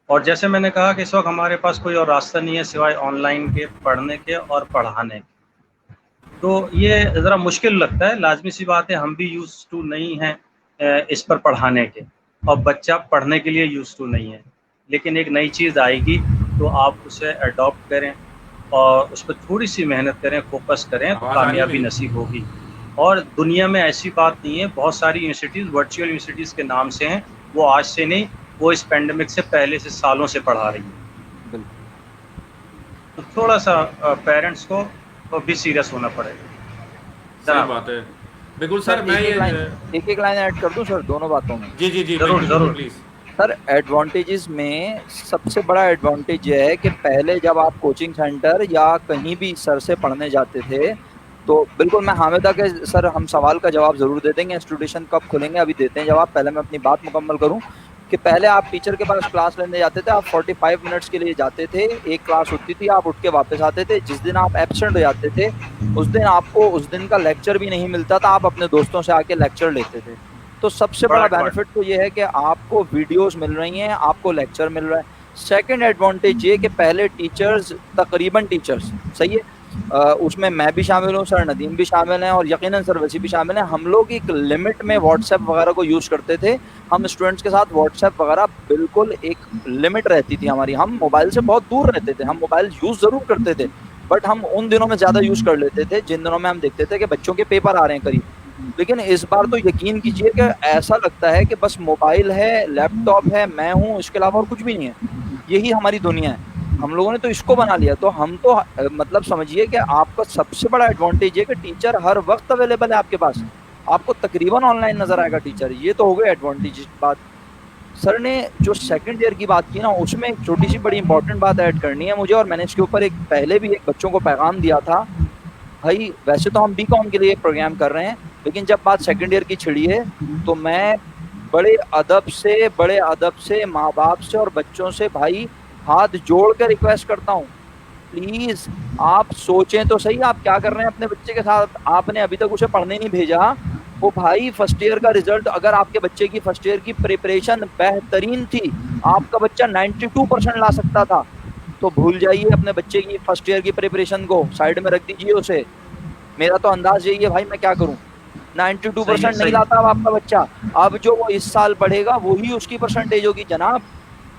और जैसे मैंने कहा कि इस वक्त हमारे पास कोई और रास्ता नहीं है सिवाय ऑनलाइन के पढ़ने के और पढ़ाने के, तो ये ज़रा मुश्किल लगता है। लाजमी सी बात है, हम भी यूज टू नहीं हैं इस पर पढ़ाने के, और बच्चा पढ़ने के लिए यूज टू नहीं है, लेकिन एक नई चीज़ आएगी तो आप उसे अडॉप्ट करें और उस पर थोड़ी सी मेहनत करें, फोकस करें, तो कामयाबी नसीब होगी। और दुनिया में ऐसी बात नहीं है, बहुत सारी यूनिवर्सिटीज़ वर्चुअल यूनिवर्सिटीज़ के नाम से हैं, वो आज से नहीं, वो इस पेंडेमिक से पहले से सालों से पढ़ा रही है। तो थोड़ा सा पेरेंट्स को भी सीरियस होना पड़ेगा। सही बात है, बिल्कुल सर। मैं एक लाइन ऐड कर दूं सर दोनों बातों में? जी जी जी, जरूर प्लीज सर। एडवांटेजेस में सबसे बड़ा एडवांटेज ये है कि पहले जब आप कोचिंग सेंटर या कहीं भी सर से पढ़ने जाते थे, तो बिल्कुल मैं हामिदा के सर हम सवाल का जवाब ज़रूर दे देंगे, इंस्टीट्यूशन कब खुलेंगे अभी देते हैं जवाब, पहले मैं अपनी बात मुकम्मल करूं कि पहले आप टीचर के पास क्लास लेने जाते थे, आप 45 मिनट्स के लिए जाते थे, एक क्लास होती थी, आप उठ के वापस आते थे। जिस दिन आप एब्सेंट हो जाते थे उस दिन आपको उस दिन का लेक्चर भी नहीं मिलता था, आप अपने दोस्तों से आके लेक्चर लेते थे। तो सबसे बड़ा बेनिफिट तो ये है कि आपको वीडियोस मिल रही हैं, आपको लेक्चर मिल रहा है। सेकंड एडवांटेज ये कि पहले टीचर्स, तकरीबन टीचर्स, सही है, उसमें मैं भी शामिल हूँ, सर नदीम भी शामिल हैं और यकीनन सर वसी भी शामिल हैं, हम लोग एक लिमिट में व्हाट्सएप वगैरह को यूज़ करते थे। हम स्टूडेंट्स के साथ व्हाट्सएप वगैरह बिल्कुल एक लिमिट रहती थी हमारी, हम मोबाइल से बहुत दूर रहते थे, हम मोबाइल यूज़ ज़रूर करते थे बट हम उन दिनों में ज़्यादा यूज़ कर लेते थे जिन दिनों में हम देखते थे कि बच्चों के पेपर आ रहे हैं करीब। लेकिन इस बार तो यकीन कीजिए कि ऐसा लगता है कि बस मोबाइल है, लैपटॉप है, मैं हूँ, इसके अलावा और कुछ भी नहीं है, यही हमारी दुनिया है। हम लोगों ने तो इसको बना लिया। तो हम तो मतलब समझिए कि आपका सबसे बड़ा एडवांटेज है कि टीचर हर वक्त अवेलेबल है आपके पास, आपको तकरीबन ऑनलाइन नजर आएगा टीचर। ये तो हो गई एडवांटेज बात। सर ने जो सेकंड ईयर की बात की ना, उसमें एक छोटी सी बड़ी इंपॉर्टेंट बात ऐड करनी है मुझे, और मैंने इसके ऊपर एक पहले भी एक बच्चों को पैगाम दिया था। भाई वैसे तो हम बीकॉम के लिए एक प्रोग्राम कर रहे हैं, लेकिन जब बात सेकंड ईयर की छिड़ी है तो मैं बड़े अदब से माँ बाप से और बच्चों से भाई हाथ जोड़ कर रिक्वेस्ट करता हूँ, प्लीज आप सोचें तो सही आप क्या कर रहे हैं अपने बच्चे के साथ। आपने अभी तक उसे पढ़ने नहीं भेजा, वो भाई फर्स्ट ईयर का रिजल्ट, अगर आपके बच्चे की फर्स्ट ईयर की प्रिपरेशन बेहतरीन थी, आपका बच्चा 92% ला सकता था, तो भूल जाइए अपने बच्चे की फर्स्ट ईयर की प्रिपरेशन को, साइड में रख दीजिए उसे। मेरा तो अंदाज यही है भाई, मैं क्या करूं, 92% नहीं लाता अब आपका बच्चा। अब जो वो इस साल पढ़ेगा वही उसकी परसेंटेज होगी जनाब।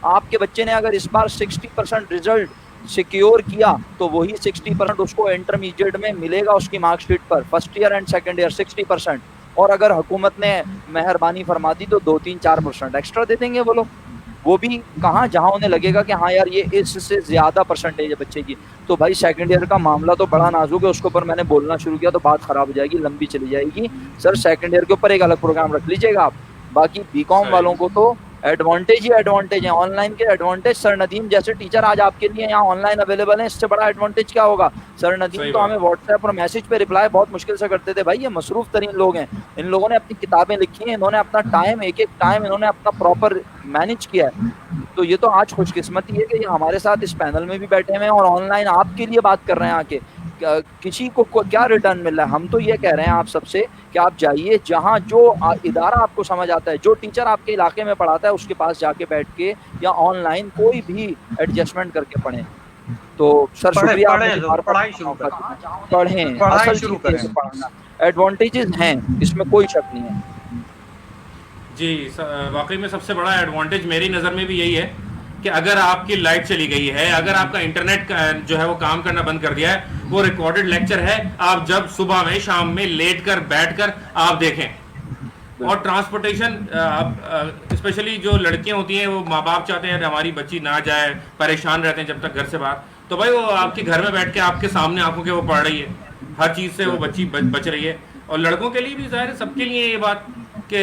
आपके बच्चे ने अगर इस बार 60% रिजल्ट सिक्योर किया तो वही 60% उसको इंटरमीडिएट में मिलेगा उसकी मार्कशीट पर, first year and second year 60%। और अगर हुकूमत ने मेहरबानी फरमा दी तो 2-3-4% एक्स्ट्रा दे देंगे वो लोग, वो भी कहाँ, जहाँ उन्हें लगेगा कि हाँ यार ये इससे ज़्यादा परसेंटेज है बच्चे की। तो भाई सेकंड ईयर का मामला तो बड़ा नाजुक है, उसके ऊपर मैंने बोलना शुरू किया तो बात ख़राब हो जाएगी, लंबी चली जाएगी। सर सेकंड ईयर के ऊपर एक अलग प्रोग्राम रख लीजिएगा आप। बाकी बीकॉम वालों को तो एडवांटेज ही एडवांटेज है, ऑनलाइन के एडवांटेज। सर नदीम जैसे टीचर आज आपके लिए यहाँ ऑनलाइन अवेलेबल हैं, इससे बड़ा एडवांटेज क्या होगा। सर नदीम तो हमें व्हाट्सएप और मैसेज पे रिप्लाई बहुत मुश्किल से करते थे भाई, ये मसरूफ तरीन लोग हैं, इन लोगों ने अपनी किताबें लिखी हैं, इन्होंने अपना टाइम, एक एक टाइम इन्होंने अपना प्रॉपर मैनेज किया है। तो ये तो आज खुशकिस्मती है कि ये हमारे साथ इस पैनल में भी बैठे हुए हैं और ऑनलाइन आपके लिए बात कर रहे हैं आके। किसी को क्या रिटर्न मिल रहा है, हम तो ये कह रहे हैं आप सबसे कि आप जाइए जहाँ जो इदारा आपको समझ आता है, जो टीचर आपके इलाके में पढ़ाता है उसके पास जाके बैठ के या ऑनलाइन कोई भी एडजस्टमेंट करके पढ़ें। तो सर शुक्रिया, पढ़ाई शुरू करें, पढ़ें, असल शुरू करें, पढ़ना एडवांटेजेस हैं, इसमें कोई शक नहीं है जी। वाकई में सबसे बड़ा एडवांटेज मेरी नज़र में भी यही है कि अगर आपकी लाइट चली गई है, अगर आपका इंटरनेट जो है वो काम करना बंद कर दिया है, वो रिकॉर्डेड लेक्चर है, आप जब सुबह में शाम में लेट कर बैठ कर आप देखें। और ट्रांसपोर्टेशन, स्पेशली जो लड़कियां होती हैं वो माँ बाप चाहते हैं हमारी बच्ची ना जाए, परेशान रहते हैं जब तक घर से बाहर, तो भाई वो आपके घर में बैठ के आपके सामने आंखों के वो पढ़ रही है, हर चीज़ से वो बच्ची बच रही है। और लड़कों के लिए भी जाहिर है, सबके लिए ये बात कि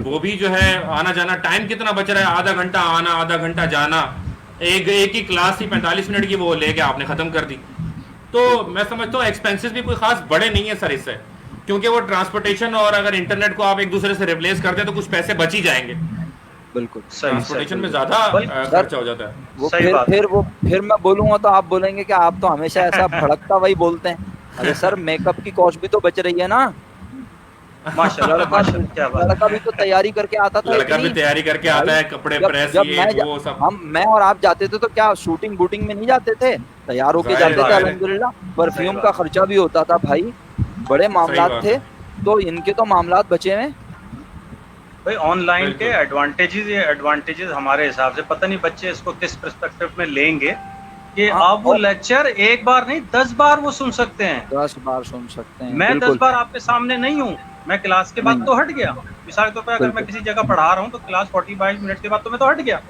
वो भी जो है आना जाना, टाइम कितना बच रहा है, आधा घंटा आना आधा घंटा जाना, एक ही क्लास थी 45 मिनट की, वो लेके आपने ख़त्म कर दी। तो मैं समझता हूँ एक्सपेंसेस भी कोई खास बड़े नहीं है सर इससे, क्योंकि वो ट्रांसपोर्टेशन और अगर इंटरनेट को आप एक दूसरे से रिप्लेस करते हैं तो कुछ पैसे बच ही जाएंगे। बिल्कुल ट्रांसपोर्टेशन में ज़्यादा खर्चा हो जाता है। वो फिर मैं बोलूँगा तो आप बोलेंगे कि आप तो हमेशा ऐसा भड़कता वही बोलते हैं। अरे सर मेकअप की कॉस्ट भी तो बच रही है ना, माशाल्लाह। लड़का भी तो तैयारी करके आता था, लड़का भी तैयारी करके आता है, कपड़े प्रेस ये वो सब। मैं और आप जाते थे तो क्या शूटिंग बूटिंग में नहीं जाते थे, तैयार होके जाते थे अल्हम्दुलिल्लाह, परफ्यूम का खर्चा भी होता था भाई, बड़े मामलात थे। तो इनके तो मामलात बचे हैं भाई। ऑनलाइन के एडवांटेजेस हमारे हिसाब से पता नहीं बच्चे इसको किस पर्सपेक्टिव में लेंगे कि आप वो लेक्चर एक बार नहीं 10 बार वो सुन सकते हैं, 10 बार सुन सकते हैं। मैं 10 बार आपके सामने नहीं हूँ, मैं क्लास के बाद तो हट गया, मिसाल के तौर पर अगर मैं किसी जगह पढ़ा रहा हूँ तो क्लास 45 मिनट के बाद तो मैं तो हट गया,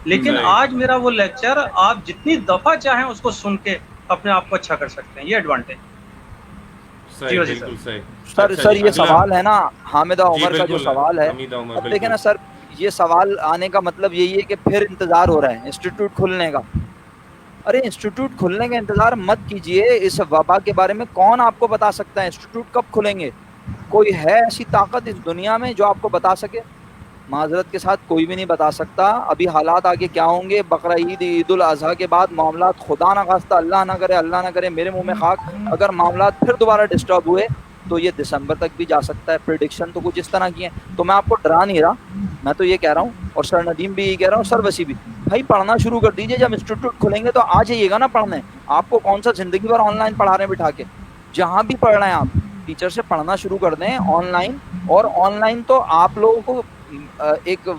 लेकिन आज मेरा वो लेक्चर आप जितनी दफा चाहें उसको सुन के अपने आप को अच्छा कर सकते हैं, ये एडवांटेज। सर ये सवाल है ना हामिदा उमर का जो सवाल है, अब देखें ना सर, ये सवाल आने का मतलब यही है कि फिर इंतजार हो रहा है इंस्टीट्यूट खुलने का। अरे इंस्टीट्यूट खुलने का इंतजार मत कीजिए, इस वबा के बारे में कौन आपको बता सकता है इंस्टीट्यूट कब खुलेंगे? कोई है ऐसी ताकत इस दुनिया में जो आपको बता सके? माजरत के साथ कोई भी नहीं बता सकता अभी हालात आगे क्या होंगे। बकरा ईद, ईद उल अजहा के बाद मामलात खुदा ना खास्ता, अल्लाह ना करे मेरे मुंह में खाक, अगर मामलात फिर दोबारा डिस्टर्ब हुए तो ये दिसंबर तक भी जा सकता है। प्रिडिक्शन तो कुछ इस तरह की है। तो मैं आपको डरा नहीं रहा, मैं तो ये कह रहा हूँ, और सर नदीम भी ये कह रहा हूँ, सर वसी भी, भाई पढ़ना शुरू कर दीजिए। जब इंस्टीट्यूट खुलेंगे तो आ जाइएगा ना पढ़ने। आपको कौन सा जिंदगी भर ऑनलाइन पढ़ा रहे हैं बिठा के? जहाँ भी पढ़ रहे हैं आप, टीचर से पढ़ना शुरू कर दें ऑनलाइन। और ऑनलाइन तो आप लोगों को एक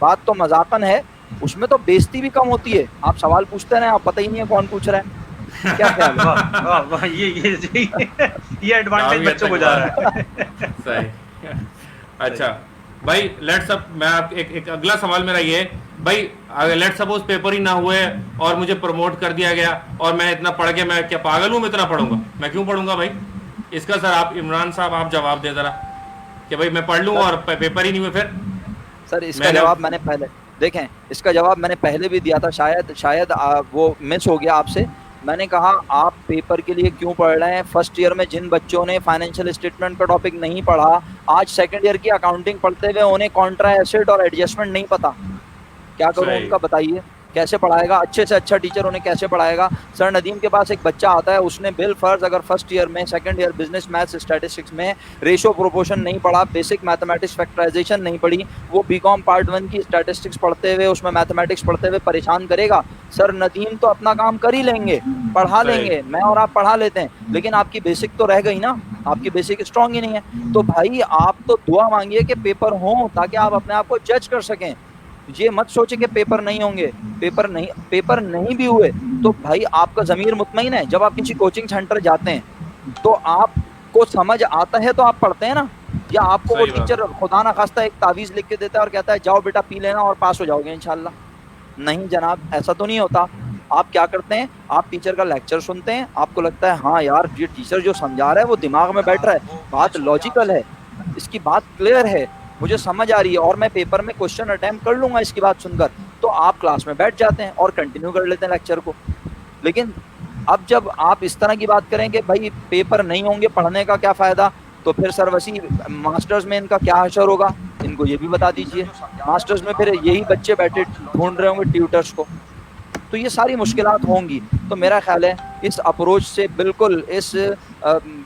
बात तो मजाकन है, उसमें तो बेइज्जती भी कम होती है। आप सवाल पूछते रहे, आप पता ही नहीं है कौन पूछ रहा है। क्या ख्याल है? वाह वाह वाह, ये एडवांटेज बच्चों को जा रहा है। सही। अच्छा भाई, लेट्स अप मैं आप एक अगला सवाल मेरा ये भाई, अगर लेट्स सपोज पेपर ही ना हुए और मुझे प्रमोट कर दिया गया और मैं इतना पढ़ के, मैं क्या पागल हूँ मैं इतना पढ़ूंगा? मैं क्यों पढ़ूंगा भाई? इसका सर आप इमरान साहब आप जवाब दे जरा कि भाई मैं पढ़ लूँ और पेपर ही नहीं हुए फिर। सर इसका जवाब मैंने पहले, देखें इसका जवाब मैंने पहले भी दिया था, शायद वो मिस हो गया आपसे। मैंने कहा आप पेपर के लिए क्यों पढ़ रहे हैं। फर्स्ट ईयर में जिन बच्चों ने फाइनेंशियल स्टेटमेंट का टॉपिक नहीं पढ़ा, आज सेकंड ईयर की अकाउंटिंग पढ़ते हुए उन्हें कॉन्ट्रा एसेट और एडजस्टमेंट नहीं पता, क्या करूं उनका? बताइए कैसे पढ़ाएगा? अच्छे से अच्छा टीचर उन्हें कैसे पढ़ाएगा? सर नदीम के पास एक बच्चा आता है, उसने बिल फर्ज अगर फर्स्ट ईयर में, second year business maths statistics में रेशो प्रोपोर्शन नहीं पढ़ा, बेसिक मैथमेटिक्स फैक्टराइजेशन नहीं पढ़ी, वो बीकॉम पार्ट 1 की स्टैटिस्टिक्स पढ़ते हुए, उसमें मैथमेटिक्स पढ़ते हुए परेशान करेगा। सर नदीम तो अपना काम कर ही लेंगे, पढ़ा लेंगे, मैं और आप पढ़ा लेते हैं, लेकिन आपकी बेसिक तो रह गई ना, आपकी बेसिक स्ट्रांग ही नहीं है। तो भाई आप तो दुआ मांगिए कि पेपर हो, ताकि आप अपने आप को जज कर सकें। ये मत सोचे कि पेपर नहीं होंगे। पेपर नहीं भी हुए तो भाई आपका ज़मीर मुतमईन है। जब आप किसी कोचिंग सेंटर जाते हैं तो आपको समझ आता है तो आप पढ़ते हैं ना, या आपको वो टीचर खुदा ना खास्ता एक तावीज़ लिख के देता है और कहता है जाओ बेटा पी लेना और पास हो जाओगे इंशाल्लाह? नहीं जनाब, ऐसा तो नहीं होता। आप क्या करते हैं? आप टीचर का लेक्चर सुनते हैं, आपको लगता है हाँ यार ये टीचर जो समझा रहा है वो दिमाग में बैठ रहा है, बात लॉजिकल है, इसकी बात क्लियर है, मुझे समझ आ रही है और मैं पेपर में क्वेश्चन अटेम्प्ट कर लूंगा इसकी बात सुनकर, तो आप क्लास में बैठ जाते हैं और कंटिन्यू कर लेते हैं लेक्चर को। लेकिन अब जब आप इस तरह की बात करें कि भाई पेपर नहीं होंगे, पढ़ने का क्या फ़ायदा, तो फिर सर वसी मास्टर्स में इनका क्या असर होगा, इनको ये भी बता दीजिए। मास्टर्स में फिर यही बच्चे बैठे ढूंढ रहे होंगे ट्यूटर्स को, तो ये सारी मुश्किलात होंगी। तो मेरा ख्याल है इस अप्रोच से बिल्कुल इस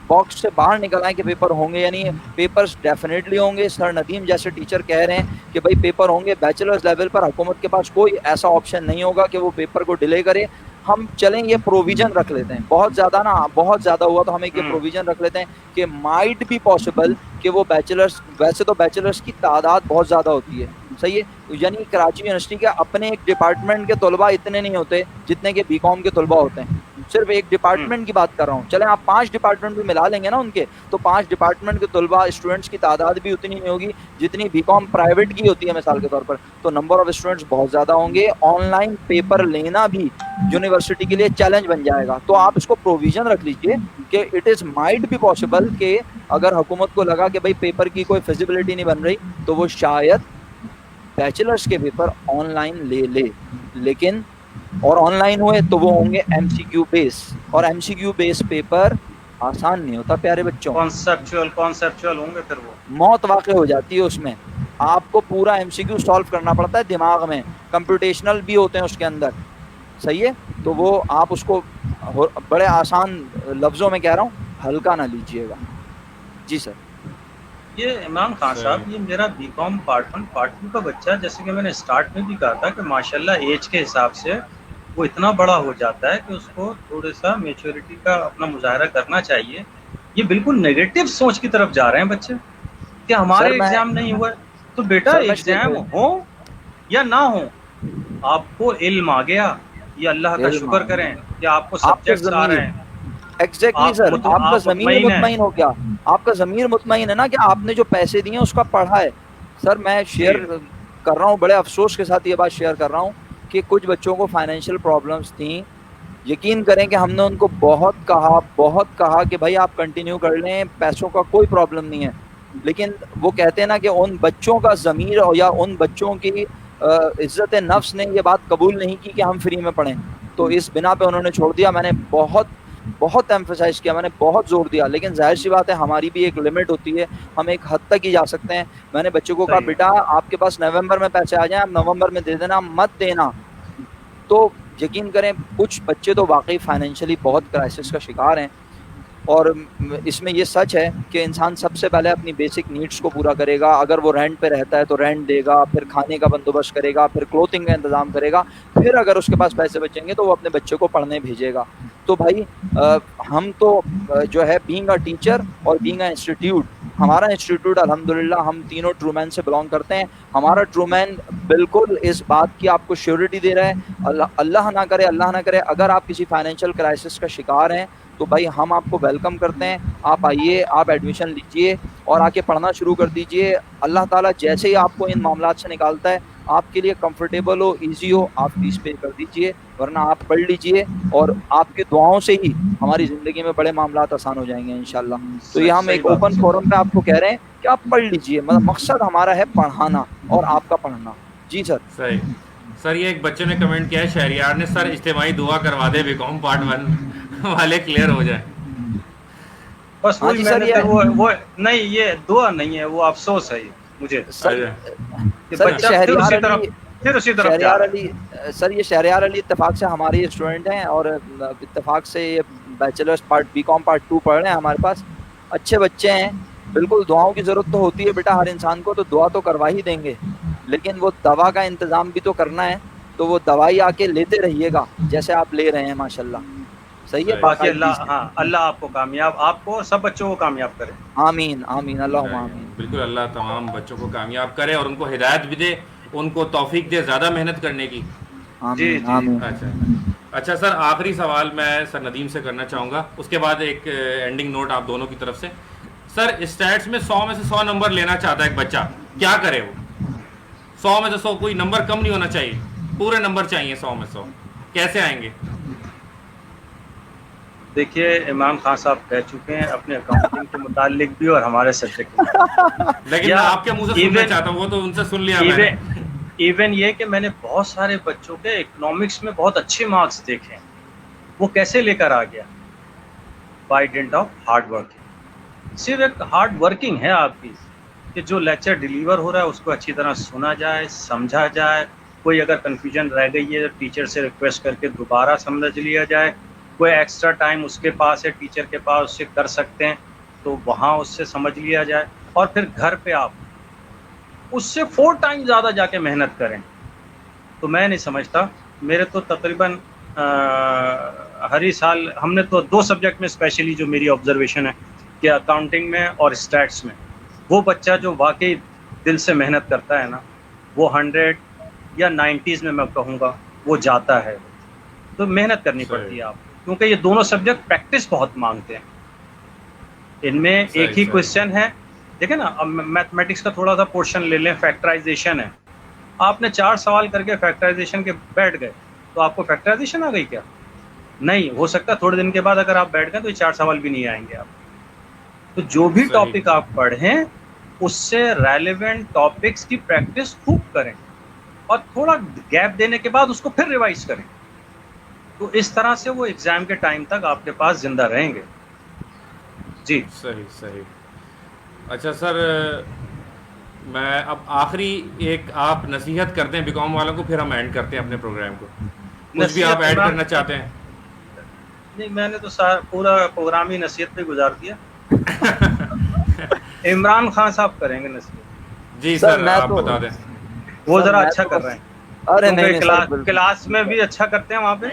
बॉक्स से बाहर निकल आए कि पेपर होंगे या नहीं। पेपर्स डेफिनेटली होंगे। सर नदीम जैसे टीचर कह रहे हैं कि भाई पेपर होंगे, बैचलर्स लेवल पर हुकूमत के पास कोई ऐसा ऑप्शन नहीं होगा कि वो पेपर को डिले करे। हम चलें ये प्रोविज़न रख लेते हैं, बहुत ज़्यादा हुआ तो हम एक ये प्रोविज़न रख लेते हैं कि माइट बी पॉसिबल कि वो बैचलर्स, वैसे तो बैचलर्स की तादाद बहुत ज़्यादा होती है, सही है, यानी कराची यूनिवर्सिटी के अपने एक डिपार्टमेंट के तलबा इतने नहीं होते जितने के बीकॉम के तलबा होते हैं। सिर्फ एक डिपार्टमेंट की बात कर रहा हूँ। चलें आप 5 डिपार्टमेंट भी मिला लेंगे ना उनके, तो 5 डिपार्टमेंट के तलबा स्टूडेंट्स की तादाद भी उतनी नहीं होगी जितनी बीकॉम प्राइवेट की होती है मिसाल के तौर पर, तो नंबर ऑफ स्टूडेंट्स बहुत ज़्यादा होंगे। ऑनलाइन पेपर लेना भी यूनिवर्सिटी के लिए चैलेंज बन जाएगा। तो आप इसको प्रोविज़न रख लीजिए कि it is might be possible कि अगर हुकूमत को लगा कि भाई पेपर की कोई फिजिबिलिटी नहीं बन रही तो वो शायद बैचलर्स के पेपर ऑनलाइन ले। लेकिन और ऑनलाइन हुए तो वो होंगे एमसीक्यू बेस, और एमसीक्यू बेस पेपर आसान नहीं होता प्यारे बच्चों, कॉन्सेप्चुअल होंगे, फिर वो मौत वाक़ई हो जाती है उसमें। आपको पूरा एमसीक्यू सॉल्व करना पड़ता है दिमाग में, कंप्यूटेशनल भी होते हैं उसके अंदर, सही है। तो वो आप उसको बड़े आसान लफ्ज़ों में कह रहा हूँ, हल्का ना लीजिएगा। जी सर। ये इमरान खान साहब, ये मेरा बीकॉम पार्ट 1 पार्ट 2 का बच्चा, जैसे कि मैंने स्टार्ट में भी कहा था कि माशाल्लाह एज के हिसाब से वो इतना बड़ा हो जाता है कि उसको थोड़ा सा मेच्योरिटी का अपना मुजाहरा करना चाहिए। ये बिल्कुल नेगेटिव सोच की तरफ जा रहे हैं बच्चे कि हमारे एग्जाम नहीं हुआ, तो बेटा एग्जाम हो या ना हो, आपको इल्म आ गया, ये अल्लाह का शुक्र करें कि आपको सब्जेक्ट्स आ रहे हैं। एग्जैक्टली सर, आपका ज़मीर मुतमईन हो क्या? आपका ज़मीर मुतमईन है ना कि आपने जो पैसे दिए उसका पढ़ा है। सर मैं शेयर कर रहा हूँ, बड़े अफसोस के साथ ये बात शेयर कर रहा हूँ कि कुछ बच्चों को फाइनेंशियल प्रॉब्लम्स थी। यकीन करें कि हमने उनको बहुत कहा कि भाई आप कंटिन्यू कर लें, पैसों का कोई प्रॉब्लम नहीं है, लेकिन वो कहते हैं ना कि उन बच्चों का ज़मीर या उन बच्चों की इज़्ज़त नफ्स ने ये बात कबूल नहीं की कि हम फ्री में पढ़ें, तो इस बिना पे उन्होंने छोड़ दिया। मैंने बहुत बहुत एम्फेसाइज किया, मैंने बहुत जोर दिया, लेकिन जाहिर सी बात है हमारी भी एक लिमिट होती है, हम एक हद तक ही जा सकते हैं। मैंने बच्चों को कहा सही है। बेटा आपके पास नवंबर में पैसे आ जाएं, आप नवंबर में दे देना, मत देना। तो यकीन करें कुछ बच्चे तो वाकई फाइनेंशियली बहुत क्राइसिस का शिकार हैं, और इसमें ये सच है कि इंसान सबसे पहले अपनी बेसिक नीड्स को पूरा करेगा। अगर वो रेंट पे रहता है तो रेंट देगा, फिर खाने का बंदोबस्त करेगा, फिर क्लोथिंग का इंतजाम करेगा, फिर अगर उसके पास पैसे बचेंगे तो वो अपने बच्चे को पढ़ने भेजेगा। तो भाई हम तो जो है बीइंग अ टीचर और बीइंग अ इंस्टीट्यूट, हमारा इंस्टीट्यूट अल्हम्दुलिल्लाह हम तीनों ट्रूमैन से बिलोंग करते हैं। हमारा ट्रूमैन बिल्कुल इस बात की आपको श्योरिटी दे रहा है, अल्लाह ना करे अगर आप किसी फाइनेंशियल क्राइसिस का शिकार हैं तो भाई हम आपको वेलकम करते हैं, आप आइए, आप एडमिशन लीजिए और आके पढ़ना शुरू कर दीजिए। अल्लाह ताला जैसे ही आपको इन मामलात से निकालता है, आपके लिए कंफर्टेबल हो, इजी हो, आप फीस पे कर दीजिए, वरना आप पढ़ लीजिए और आपकी दुआओं से ही हमारी ज़िंदगी में बड़े मामलात आसान हो जाएंगे इंशाल्लाह। तो ये हम सही एक बात ओपन है। फोरम पे आपको कह रहे हैं कि आप पढ़ लीजिए, मतलब मकसद हमारा है पढ़ाना और आपका पढ़ना। जी सर। सही। सर ये एक बच्चे ने कमेंट किया है शहरियार ने, सर इज्तिमाई दुआ करवा दे बीकॉम पार्ट 1 वाले क्लियर हो जाए। बस हाँ वही जी सर, मैंने ये तो वो नहीं, ये दुआ नहीं है, वो अफसोस है ये मुझे सर अच्छा। कि सर बच्चा फिर उसी तरफ जा शहरियार रहा है। अली सर, ये शहरियार अली इत्तेफाक से हमारे स्टूडेंट हैं और इत्तेफाक से ये बैचलर्स पार्ट बीकॉम पार्ट 2 पढ़ रहे हैं हमारे पास। अच्छे बच्चे हैं, बिल्कुल दुआओं की ज़रूरत तो होती है बेटा हर इंसान को, तो दुआ तो करवा ही देंगे, लेकिन वो दवा का इंतज़ाम भी तो करना है, तो वो दवाई आके लेते रहिएगा जैसे आप ले रहे हैं माशाल्लाह। सही है, सही। बाकी बाकायदगी अल्लाह, से। हाँ, अल्लाह आपको कामयाब, आपको और सब बच्चों को कामयाब करे। आमीन आमीन, अल्लाहुम्मा आमीन। बिल्कुल, अल्लाह तमाम बच्चों को कामयाब करे और उनको हिदायत भी दे, उनको तौफीक दे ज़्यादा मेहनत करने की। जी आमीन जी। आमीन। अच्छा अच्छा सर, आखिरी सवाल मैं सर नदीम से करना चाहूँगा, उसके बाद एक एंडिंग नोट आप दोनों की तरफ से। सर स्टैट्स में 100 में से 100 नंबर लेना चाहता है एक बच्चा, क्या करे वो? 100 में से 100, कोई नंबर कम नहीं होना चाहिए, पूरे नंबर चाहिए 100 में 100, कैसे आएंगे? देखिए इमरान खान साहब कह चुके हैं अपने अकाउंटिंग के मुतालिक भी और हमारे सब्जेक्ट के मुतालिक। लेकिन या मैं आपके मुंह से सुनना चाहता हूँ, वो तो उनसे सुन लिया मैंने। इवन ये कि मैंने बहुत सारे बच्चों के इकोनॉमिक्स में बहुत अच्छे मार्क्स देखे हैं, वो कैसे लेकर आ गया? By dint of hard working. सिर्फ एक हार्ड वर्किंग है आपकी कि जो लेक्चर डिलीवर हो रहा है उसको अच्छी तरह सुना जाए, समझा जाए, कोई अगर कन्फ्यूजन रह गई है तो टीचर से रिक्वेस्ट करके दोबारा समझ लिया जाए, कोई एक्स्ट्रा टाइम उसके पास है टीचर के पास, उससे कर सकते हैं तो वहाँ उससे समझ लिया जाए, और फिर घर पे आप उससे 4 टाइम ज़्यादा जाके मेहनत करें। तो मैं नहीं समझता, मेरे तो तकरीबन हर ही साल हमने तो 2 सब्जेक्ट में स्पेशली जो मेरी ऑब्जर्वेशन है कि अकाउंटिंग में और स्टैट्स में, वो बच्चा जो वाकई दिल से मेहनत करता है ना, वो 100 या 90s में मैं कहूँगा वो जाता है। तो मेहनत करनी पड़ती है आपको, क्योंकि ये दोनों सब्जेक्ट प्रैक्टिस बहुत मांगते हैं। इनमें एक ही क्वेश्चन है, देखें ना, अब मैथमेटिक्स का थोड़ा सा पोर्शन ले लें, फैक्टराइजेशन है, आपने 4 सवाल करके फैक्टराइजेशन के बैठ गए तो आपको फैक्टराइजेशन आ गई क्या? नहीं, हो सकता थोड़े दिन के बाद अगर आप बैठ गए तो ये 4 सवाल भी नहीं आएंगे आप। तो जो भी टॉपिक आप पढ़ें उससे रेलेवेंट टॉपिक्स की प्रैक्टिस खूब करें और थोड़ा गैप देने के बाद उसको फिर रिवाइज करें, तो इस तरह से वो एग्ज़ाम के टाइम तक आपके पास जिंदा रहेंगे। जी सही सही। अच्छा सर, मैं अब आखिरी एक आप नसीहत करते हैं बीकॉम वालों को, फिर हम एंड करते हैं अपने प्रोग्राम को। कुछ भी आप ऐड करना चाहते हैं? नहीं, मैंने तो पूरा प्रोग्राम ही नसीहत पे गुजार दिया। इमरान खान साहब करेंगे नसीहत। जी सर, आप बता दें। वो जरा अच्छा कर रहे हैं। अरे नहीं, क्लास में भी अच्छा करते हैं, वहाँ पे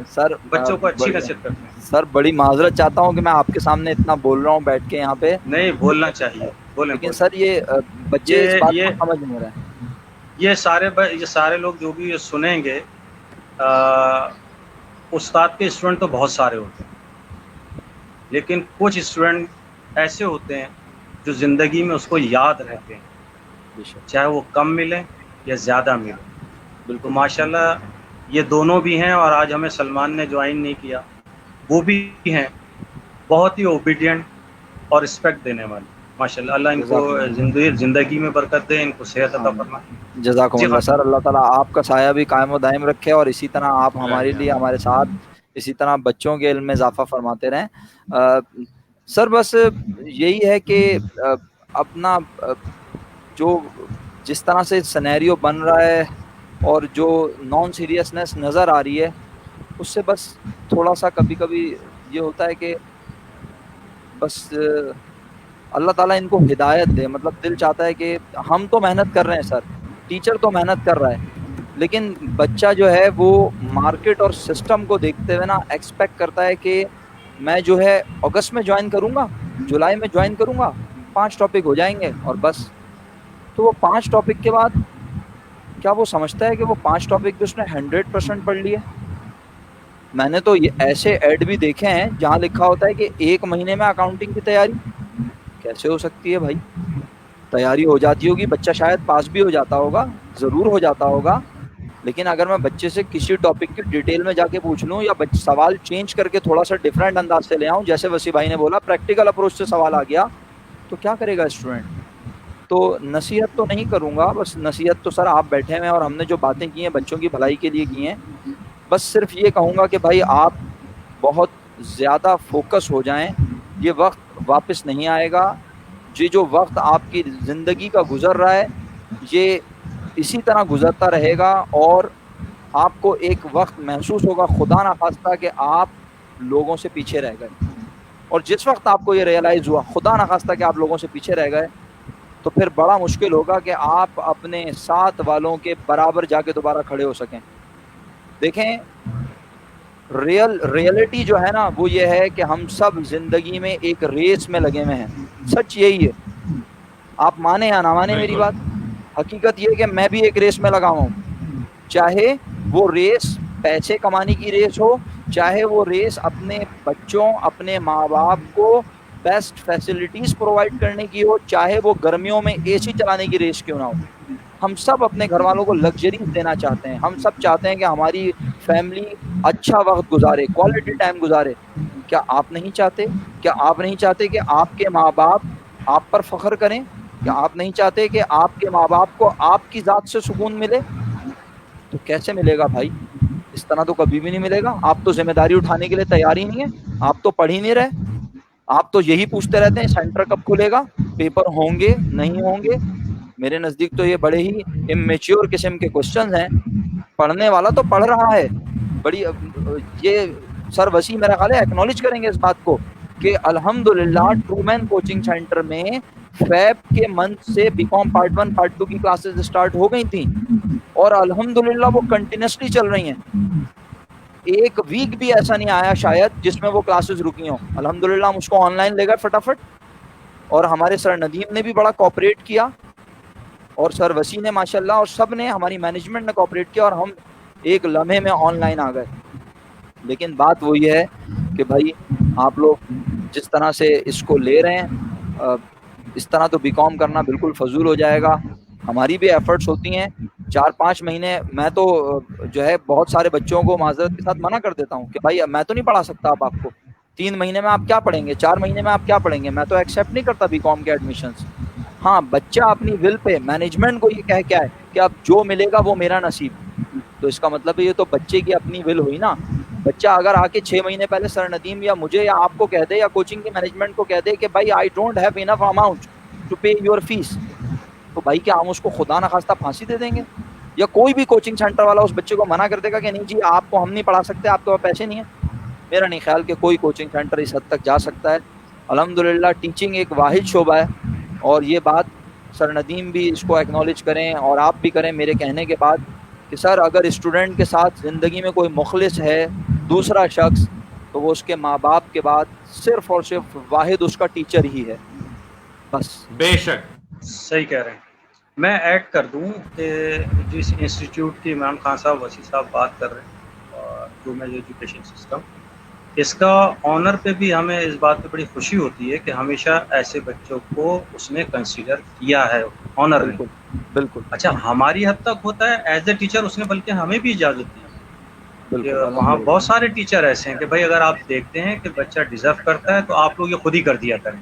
सर बच्चों को अच्छी नसीहत करते हैं। सर बड़ी माजरत चाहता हूँ कि मैं आपके सामने इतना बोल रहा हूँ बैठ के यहाँ पे। नहीं, बोलना चाहिए, बोलें। लेकिन सर ये बच्चे इस बात को समझ नहीं रहे हैं। ये सारे लोग जो भी ये सुनेंगे, उस्ताद के स्टूडेंट तो बहुत सारे होते हैं, लेकिन कुछ स्टूडेंट ऐसे होते हैं जो ज़िंदगी में उसको याद रहते हैं, चाहे वो कम मिले या ज़्यादा मिले। बिल्कुल, माशाल्लाह ये दोनों भी हैं, और आज हमें सलमान ने ज्वाइन नहीं किया, वो भी हैं बहुत ही ओबीडियंट और रिस्पेक्ट देने वाले। माशाल्लाह, अल्लाह इनको ज़िंदगी में बरकत दे, इनको सेहत अता फरमाए। जज़ाकुमुल्लाह सर, अल्लाह ताला आपका साया भी कायम व दायम रखे और इसी तरह आप हमारे लिए, हमारे साथ इसी तरह बच्चों के इल्म में इजाफा फरमाते रहें। सर बस यही है कि अपना जो जिस तरह से सिनेरियो बन रहा है और जो नॉन सीरियसनेस नज़र आ रही है, उससे बस थोड़ा सा कभी कभी ये होता है कि बस अल्लाह ताला इनको हिदायत दे। मतलब दिल चाहता है कि हम तो मेहनत कर रहे हैं सर, टीचर तो मेहनत कर रहा है, लेकिन बच्चा जो है वो मार्केट और सिस्टम को देखते हुए ना एक्सपेक्ट करता है कि मैं जो है अगस्त में ज्वाइन करूँगा, जुलाई में ज्वाइन करूँगा, 5 टॉपिक हो जाएंगे और बस। तो वो 5 टॉपिक के बाद क्या वो समझता है कि वो 5 टॉपिक भी उसने 100% पढ़ लिए? मैंने तो ये ऐसे ऐड भी देखे हैं जहाँ लिखा होता है कि 1 महीने में अकाउंटिंग की तैयारी। कैसे हो सकती है भाई? तैयारी हो जाती होगी, बच्चा शायद पास भी हो जाता होगा, ज़रूर हो जाता होगा, लेकिन अगर मैं बच्चे से किसी टॉपिक की डिटेल में जाके पूछ लूँ या सवाल चेंज करके थोड़ा सा डिफरेंट अंदाज से ले आऊँ, जैसे वसी भाई ने बोला प्रैक्टिकल अप्रोच से सवाल आ गया, तो क्या करेगा स्टूडेंट? तो नसीहत तो नहीं करूँगा, बस नसीहत तो सर आप बैठे हैं और हमने जो बातें की हैं बच्चों की भलाई के लिए की हैं, बस सिर्फ ये कहूँगा कि भाई आप बहुत ज़्यादा फोकस हो जाएं। ये वक्त वापस नहीं आएगा। ये जो वक्त आपकी ज़िंदगी का गुजर रहा है ये इसी तरह गुजरता रहेगा और आपको एक वक्त महसूस होगा खुदा ना खास्ता कि आप लोगों से पीछे रह गए। और जिस वक्त आपको ये रियलाइज़ हुआ खुदा ना खास्ता कि आप लोगों से पीछे रह गए, तो फिर बड़ा मुश्किल होगा कि आप अपने साथ वालों के बराबर जाके दोबारा खड़े हो सकें। देखें, रियलिटी जो है ना वो ये है कि हम सब जिंदगी में एक रेस में लगे हुए हैं। सच यही है, आप माने या ना माने मेरी बात, हकीकत ये है कि मैं भी एक रेस में लगा हूँ। चाहे वो रेस पैसे कमाने की रेस हो, चाहे वो रेस अपने बच्चों अपने माँ बाप को बेस्ट फैसिलिटीज़ प्रोवाइड करने की हो, चाहे वो गर्मियों में एसी चलाने की रेस क्यों ना हो। हम सब अपने घर वालों को लग्जरीज देना चाहते हैं। हम सब चाहते हैं कि हमारी फैमिली अच्छा वक्त गुजारे, क्वालिटी टाइम गुजारे। क्या आप नहीं चाहते? क्या आप नहीं चाहते कि आपके माँ बाप आप पर फख्र करें? क्या आप नहीं चाहते कि आपके माँ बाप को आपकी ज़ात से सुकून मिले? तो कैसे मिलेगा भाई? इस तरह तो कभी भी नहीं मिलेगा। आप तो जिम्मेदारी उठाने के लिए तैयार ही नहीं है, आप तो पढ़ ही नहीं रहे। आप तो यही पूछते रहते हैं सेंटर कब खुलेगा, पेपर होंगे नहीं होंगे। मेरे नज़दीक तो ये बड़े ही इमेच्योर किस्म के क्वेश्चंस हैं। पढ़ने वाला तो पढ़ रहा है, बड़ी ये सर वसी मेरा ख्याल है एक्नॉलेज करेंगे इस बात को कि अल्हम्दुलिल्लाह ट्रूमैन कोचिंग सेंटर में फैब के मंथ से बीकॉम पार्ट 1 पार्ट 2 की क्लासेस स्टार्ट हो गई थी और अल्हम्दुलिल्लाह वो कंटिन्यूसली चल रही हैं। एक वीक भी ऐसा नहीं आया शायद जिसमें वो क्लासेस रुकी हों। अल्हम्दुलिल्लाह हम उसको ऑनलाइन ले गए फटाफट और हमारे सर नदीम ने भी बड़ा कोऑपरेट किया और सर वसी ने माशाल्लाह और सब ने, हमारी मैनेजमेंट ने कोऑपरेट किया और हम एक लम्हे में ऑनलाइन आ गए। लेकिन बात वही है कि भाई आप लोग जिस तरह से इसको ले रहे हैं, इस तरह तो बीकॉम करना बिल्कुल फजूल हो जाएगा। हमारी भी एफर्ट्स होती हैं। 4-5 महीने मैं तो जो है बहुत सारे बच्चों को माजरत के साथ मना कर देता हूँ कि भाई मैं तो नहीं पढ़ा सकता अब आपको। 3 महीने में आप क्या पढ़ेंगे, 4 महीने में आप क्या पढ़ेंगे? मैं तो एक्सेप्ट नहीं करता बीकॉम के एडमिशन्स। हाँ, बच्चा अपनी विल पे मैनेजमेंट को ये कह क्या है कि अब जो मिलेगा वो मेरा नसीब, तो इसका मतलब ये तो बच्चे की अपनी विल हुई ना। बच्चा अगर आके 6 महीने पहले सर नदीम या मुझे या आपको कह दे या कोचिंग के मैनेजमेंट को कह दे कि भाई I don't have enough amount to pay your fees, तो भाई क्या हम उसको खुदा ना खास्ता फांसी दे देंगे? या कोई भी कोचिंग सेंटर वाला उस बच्चे को मना कर देगा कि नहीं जी आपको हम नहीं पढ़ा सकते, आपके पास पैसे नहीं है? मेरा नहीं ख्याल कि कोई कोचिंग सेंटर इस हद तक जा सकता है। अल्हम्दुलिल्लाह टीचिंग एक वाहिद शोबा है और ये बात सर नदीम भी इसको एक्नॉलेज करें और आप भी करें मेरे कहने के बाद कि सर अगर स्टूडेंट के साथ ज़िंदगी में कोई मुखलिस है दूसरा शख्स, तो वो उसके माँ बाप के बाद सिर्फ और सिर्फ वाहिद उसका टीचर ही है, बस। बेशक सही कह रहे हैं। मैं ऐड कर दूं कि जिस इंस्टीट्यूट की इमरान खान साहब वसी साहब बात कर रहे हैं और ट्रूमैन एजुकेशन सिस्टम, इसका ऑनर पे भी हमें इस बात पे बड़ी खुशी होती है कि हमेशा ऐसे बच्चों को उसने कंसीडर किया है ऑनर में। बिल्कुल। अच्छा, हमारी हद तक होता है एज ए टीचर उसने बल्कि हमें भी इजाज़त दी। वहाँ बहुत सारे टीचर ऐसे हैं कि भाई अगर आप देखते हैं कि बच्चा डिजर्व करता है तो आप लोग ये खुद ही कर दिया करें।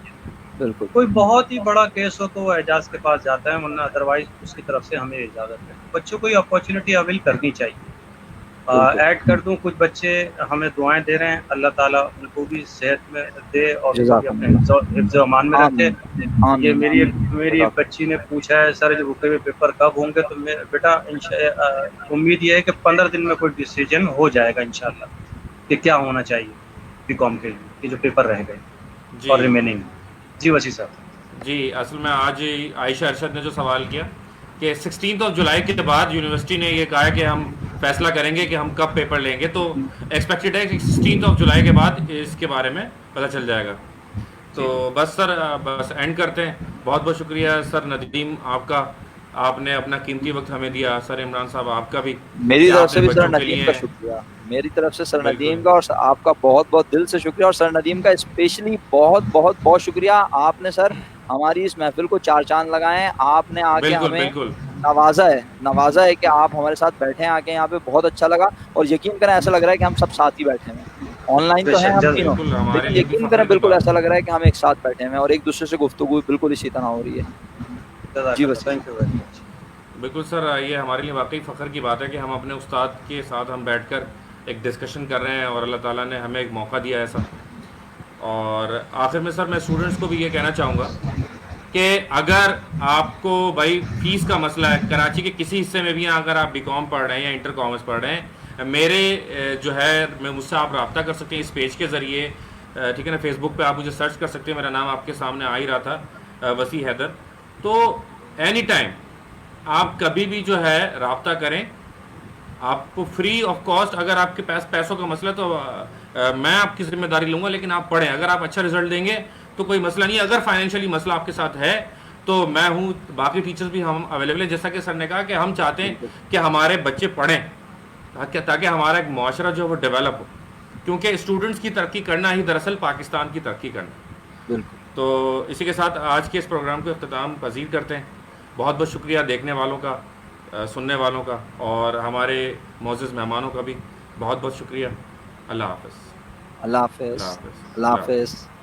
बिल्कुल। कोई बहुत ही बड़ा केस हो तो वो एजाज के पास जाता है, वरना अदरवाइज उसकी तरफ से हमें इजाज़त है। बच्चों को ये अपॉर्चुनिटी अवेल करनी चाहिए बिल्कुल। ऐड कर दूं, कुछ बच्चे हमें दुआएं दे रहे हैं, अल्लाह ताला उनको भी सेहत में दे और उनको भी अपने हिफ्ज़ व अमान में रखे। आमीन ये आमीन मेरी आमीन। एक बच्ची ने पूछा है, सर जो रुके हुए पेपर कब होंगे, तो मैं बेटा उम्मीद ये है कि 15 दिन में कोई डिसीजन हो जाएगा इंशाल्लाह कि क्या होना चाहिए बीकॉम के लिए, ये जो पेपर रह गए जी और रिमेनिंग। जी वसी साहब। जी, असल में आज ही आयशा अरशद ने जो सवाल किया कि 16 जुलाई के बाद यूनिवर्सिटी ने ये कहा है कि हम फैसला करेंगे कि हम कब पेपर लेंगे, तो एक्सपेक्टेड है कि 16 जुलाई के बाद इसके बारे में पता चल जाएगा। तो बस सर, बस एंड करते हैं। बहुत बहुत शुक्रिया सर नदीम आपका, आपने अपना कीमती वक्त हमें दिया। सर इमरान साहब आपका भी, मेरी कि तरफ से आपने भी सर बच्चों के नदीम लिए। का शुक्रिया, मेरी तरफ से सर नदीम बिल्कुल का और आपका बहुत बहुत दिल से शुक्रिया। और सर नदीम का स्पेशली बहुत बहुत बहुत शुक्रिया। आपने सर हमारी इस महफिल को चार चांद लगाए हैं। आपने आके बिल्कुल हमें बिल्कुल नवाजा है कि आप हमारे साथ बैठे हैं आके यहाँ पे, बहुत अच्छा लगा। और यकीन करें ऐसा लग रहा है कि हम सब साथ ही बैठे हैं। ऑनलाइन तो हैं बेशक, हम जज़ तीनों, बिल्कुल हमारे लेकिन लिए भी यकीन फ़ख्र करें की बिल्कुल बात ऐसा है। लग रहा है कि हम एक साथ बैठे हैं और एक दूसरे से गुफ्तगू बिल्कुल इसी तरह हो रही है। जी बस। Thank you very much. बिल्कुल सर, ये हमारे लिए वाकई फ़ख्र की बात है कि हम अपने उस्ताद के साथ हम बैठकर एक डिस्कशन कर रहे हैं और अल्लाह ताला ने हमें एक मौका दिया ऐसा। और आखिर में सर मैं स्टूडेंट्स को भी ये कहना चाहूँगा कि अगर आपको भाई फ़ीस का मसला है, कराची के किसी हिस्से में भी हैं, अगर आप बीकॉम पढ़ रहे हैं या इंटर कॉमर्स पढ़ रहे हैं, मेरे जो है मैं मुझसे आप रब्ता कर सकते हैं इस पेज के ज़रिए, ठीक है ना। फेसबुक पे आप मुझे सर्च कर सकते हैं, मेरा नाम आपके सामने आ ही रहा था, वसी हैदर। तो एनी टाइम आप कभी भी जो है रब्ता करें, आपको फ्री ऑफ कॉस्ट। अगर आपके पास पैसों का मसला है तो मैं आपकी जिम्मेदारी लूँगा, लेकिन आप पढ़ें। अगर आप अच्छा रिजल्ट देंगे तो कोई मसला नहीं है। अगर फाइनेंशियली मसला आपके साथ है तो मैं हूँ, बाकी टीचर्स भी हम अवेलेबल हैं। जैसा कि सर ने कहा कि हम चाहते हैं कि हमारे बच्चे पढ़ें ताकि हमारा एक माशरा जो है वो डेवलप हो, क्योंकि स्टूडेंट्स की तरक्की करना ही दरअसल पाकिस्तान की तरक्की करना। बिल्कुल। तो इसी के साथ आज के इस प्रोग्राम को अख्ताम पजीर करते हैं। बहुत बहुत शुक्रिया देखने वालों का, सुनने वालों का, और हमारे मोअज़्ज़ज़ मेहमानों का भी बहुत बहुत शुक्रिया। अल्लाह हाफ़िज़। अल्लाह हाफिज। अल्लाह हाफ़िज़। अल्लाह अल्लाह हाफ़िज़। हाफिज।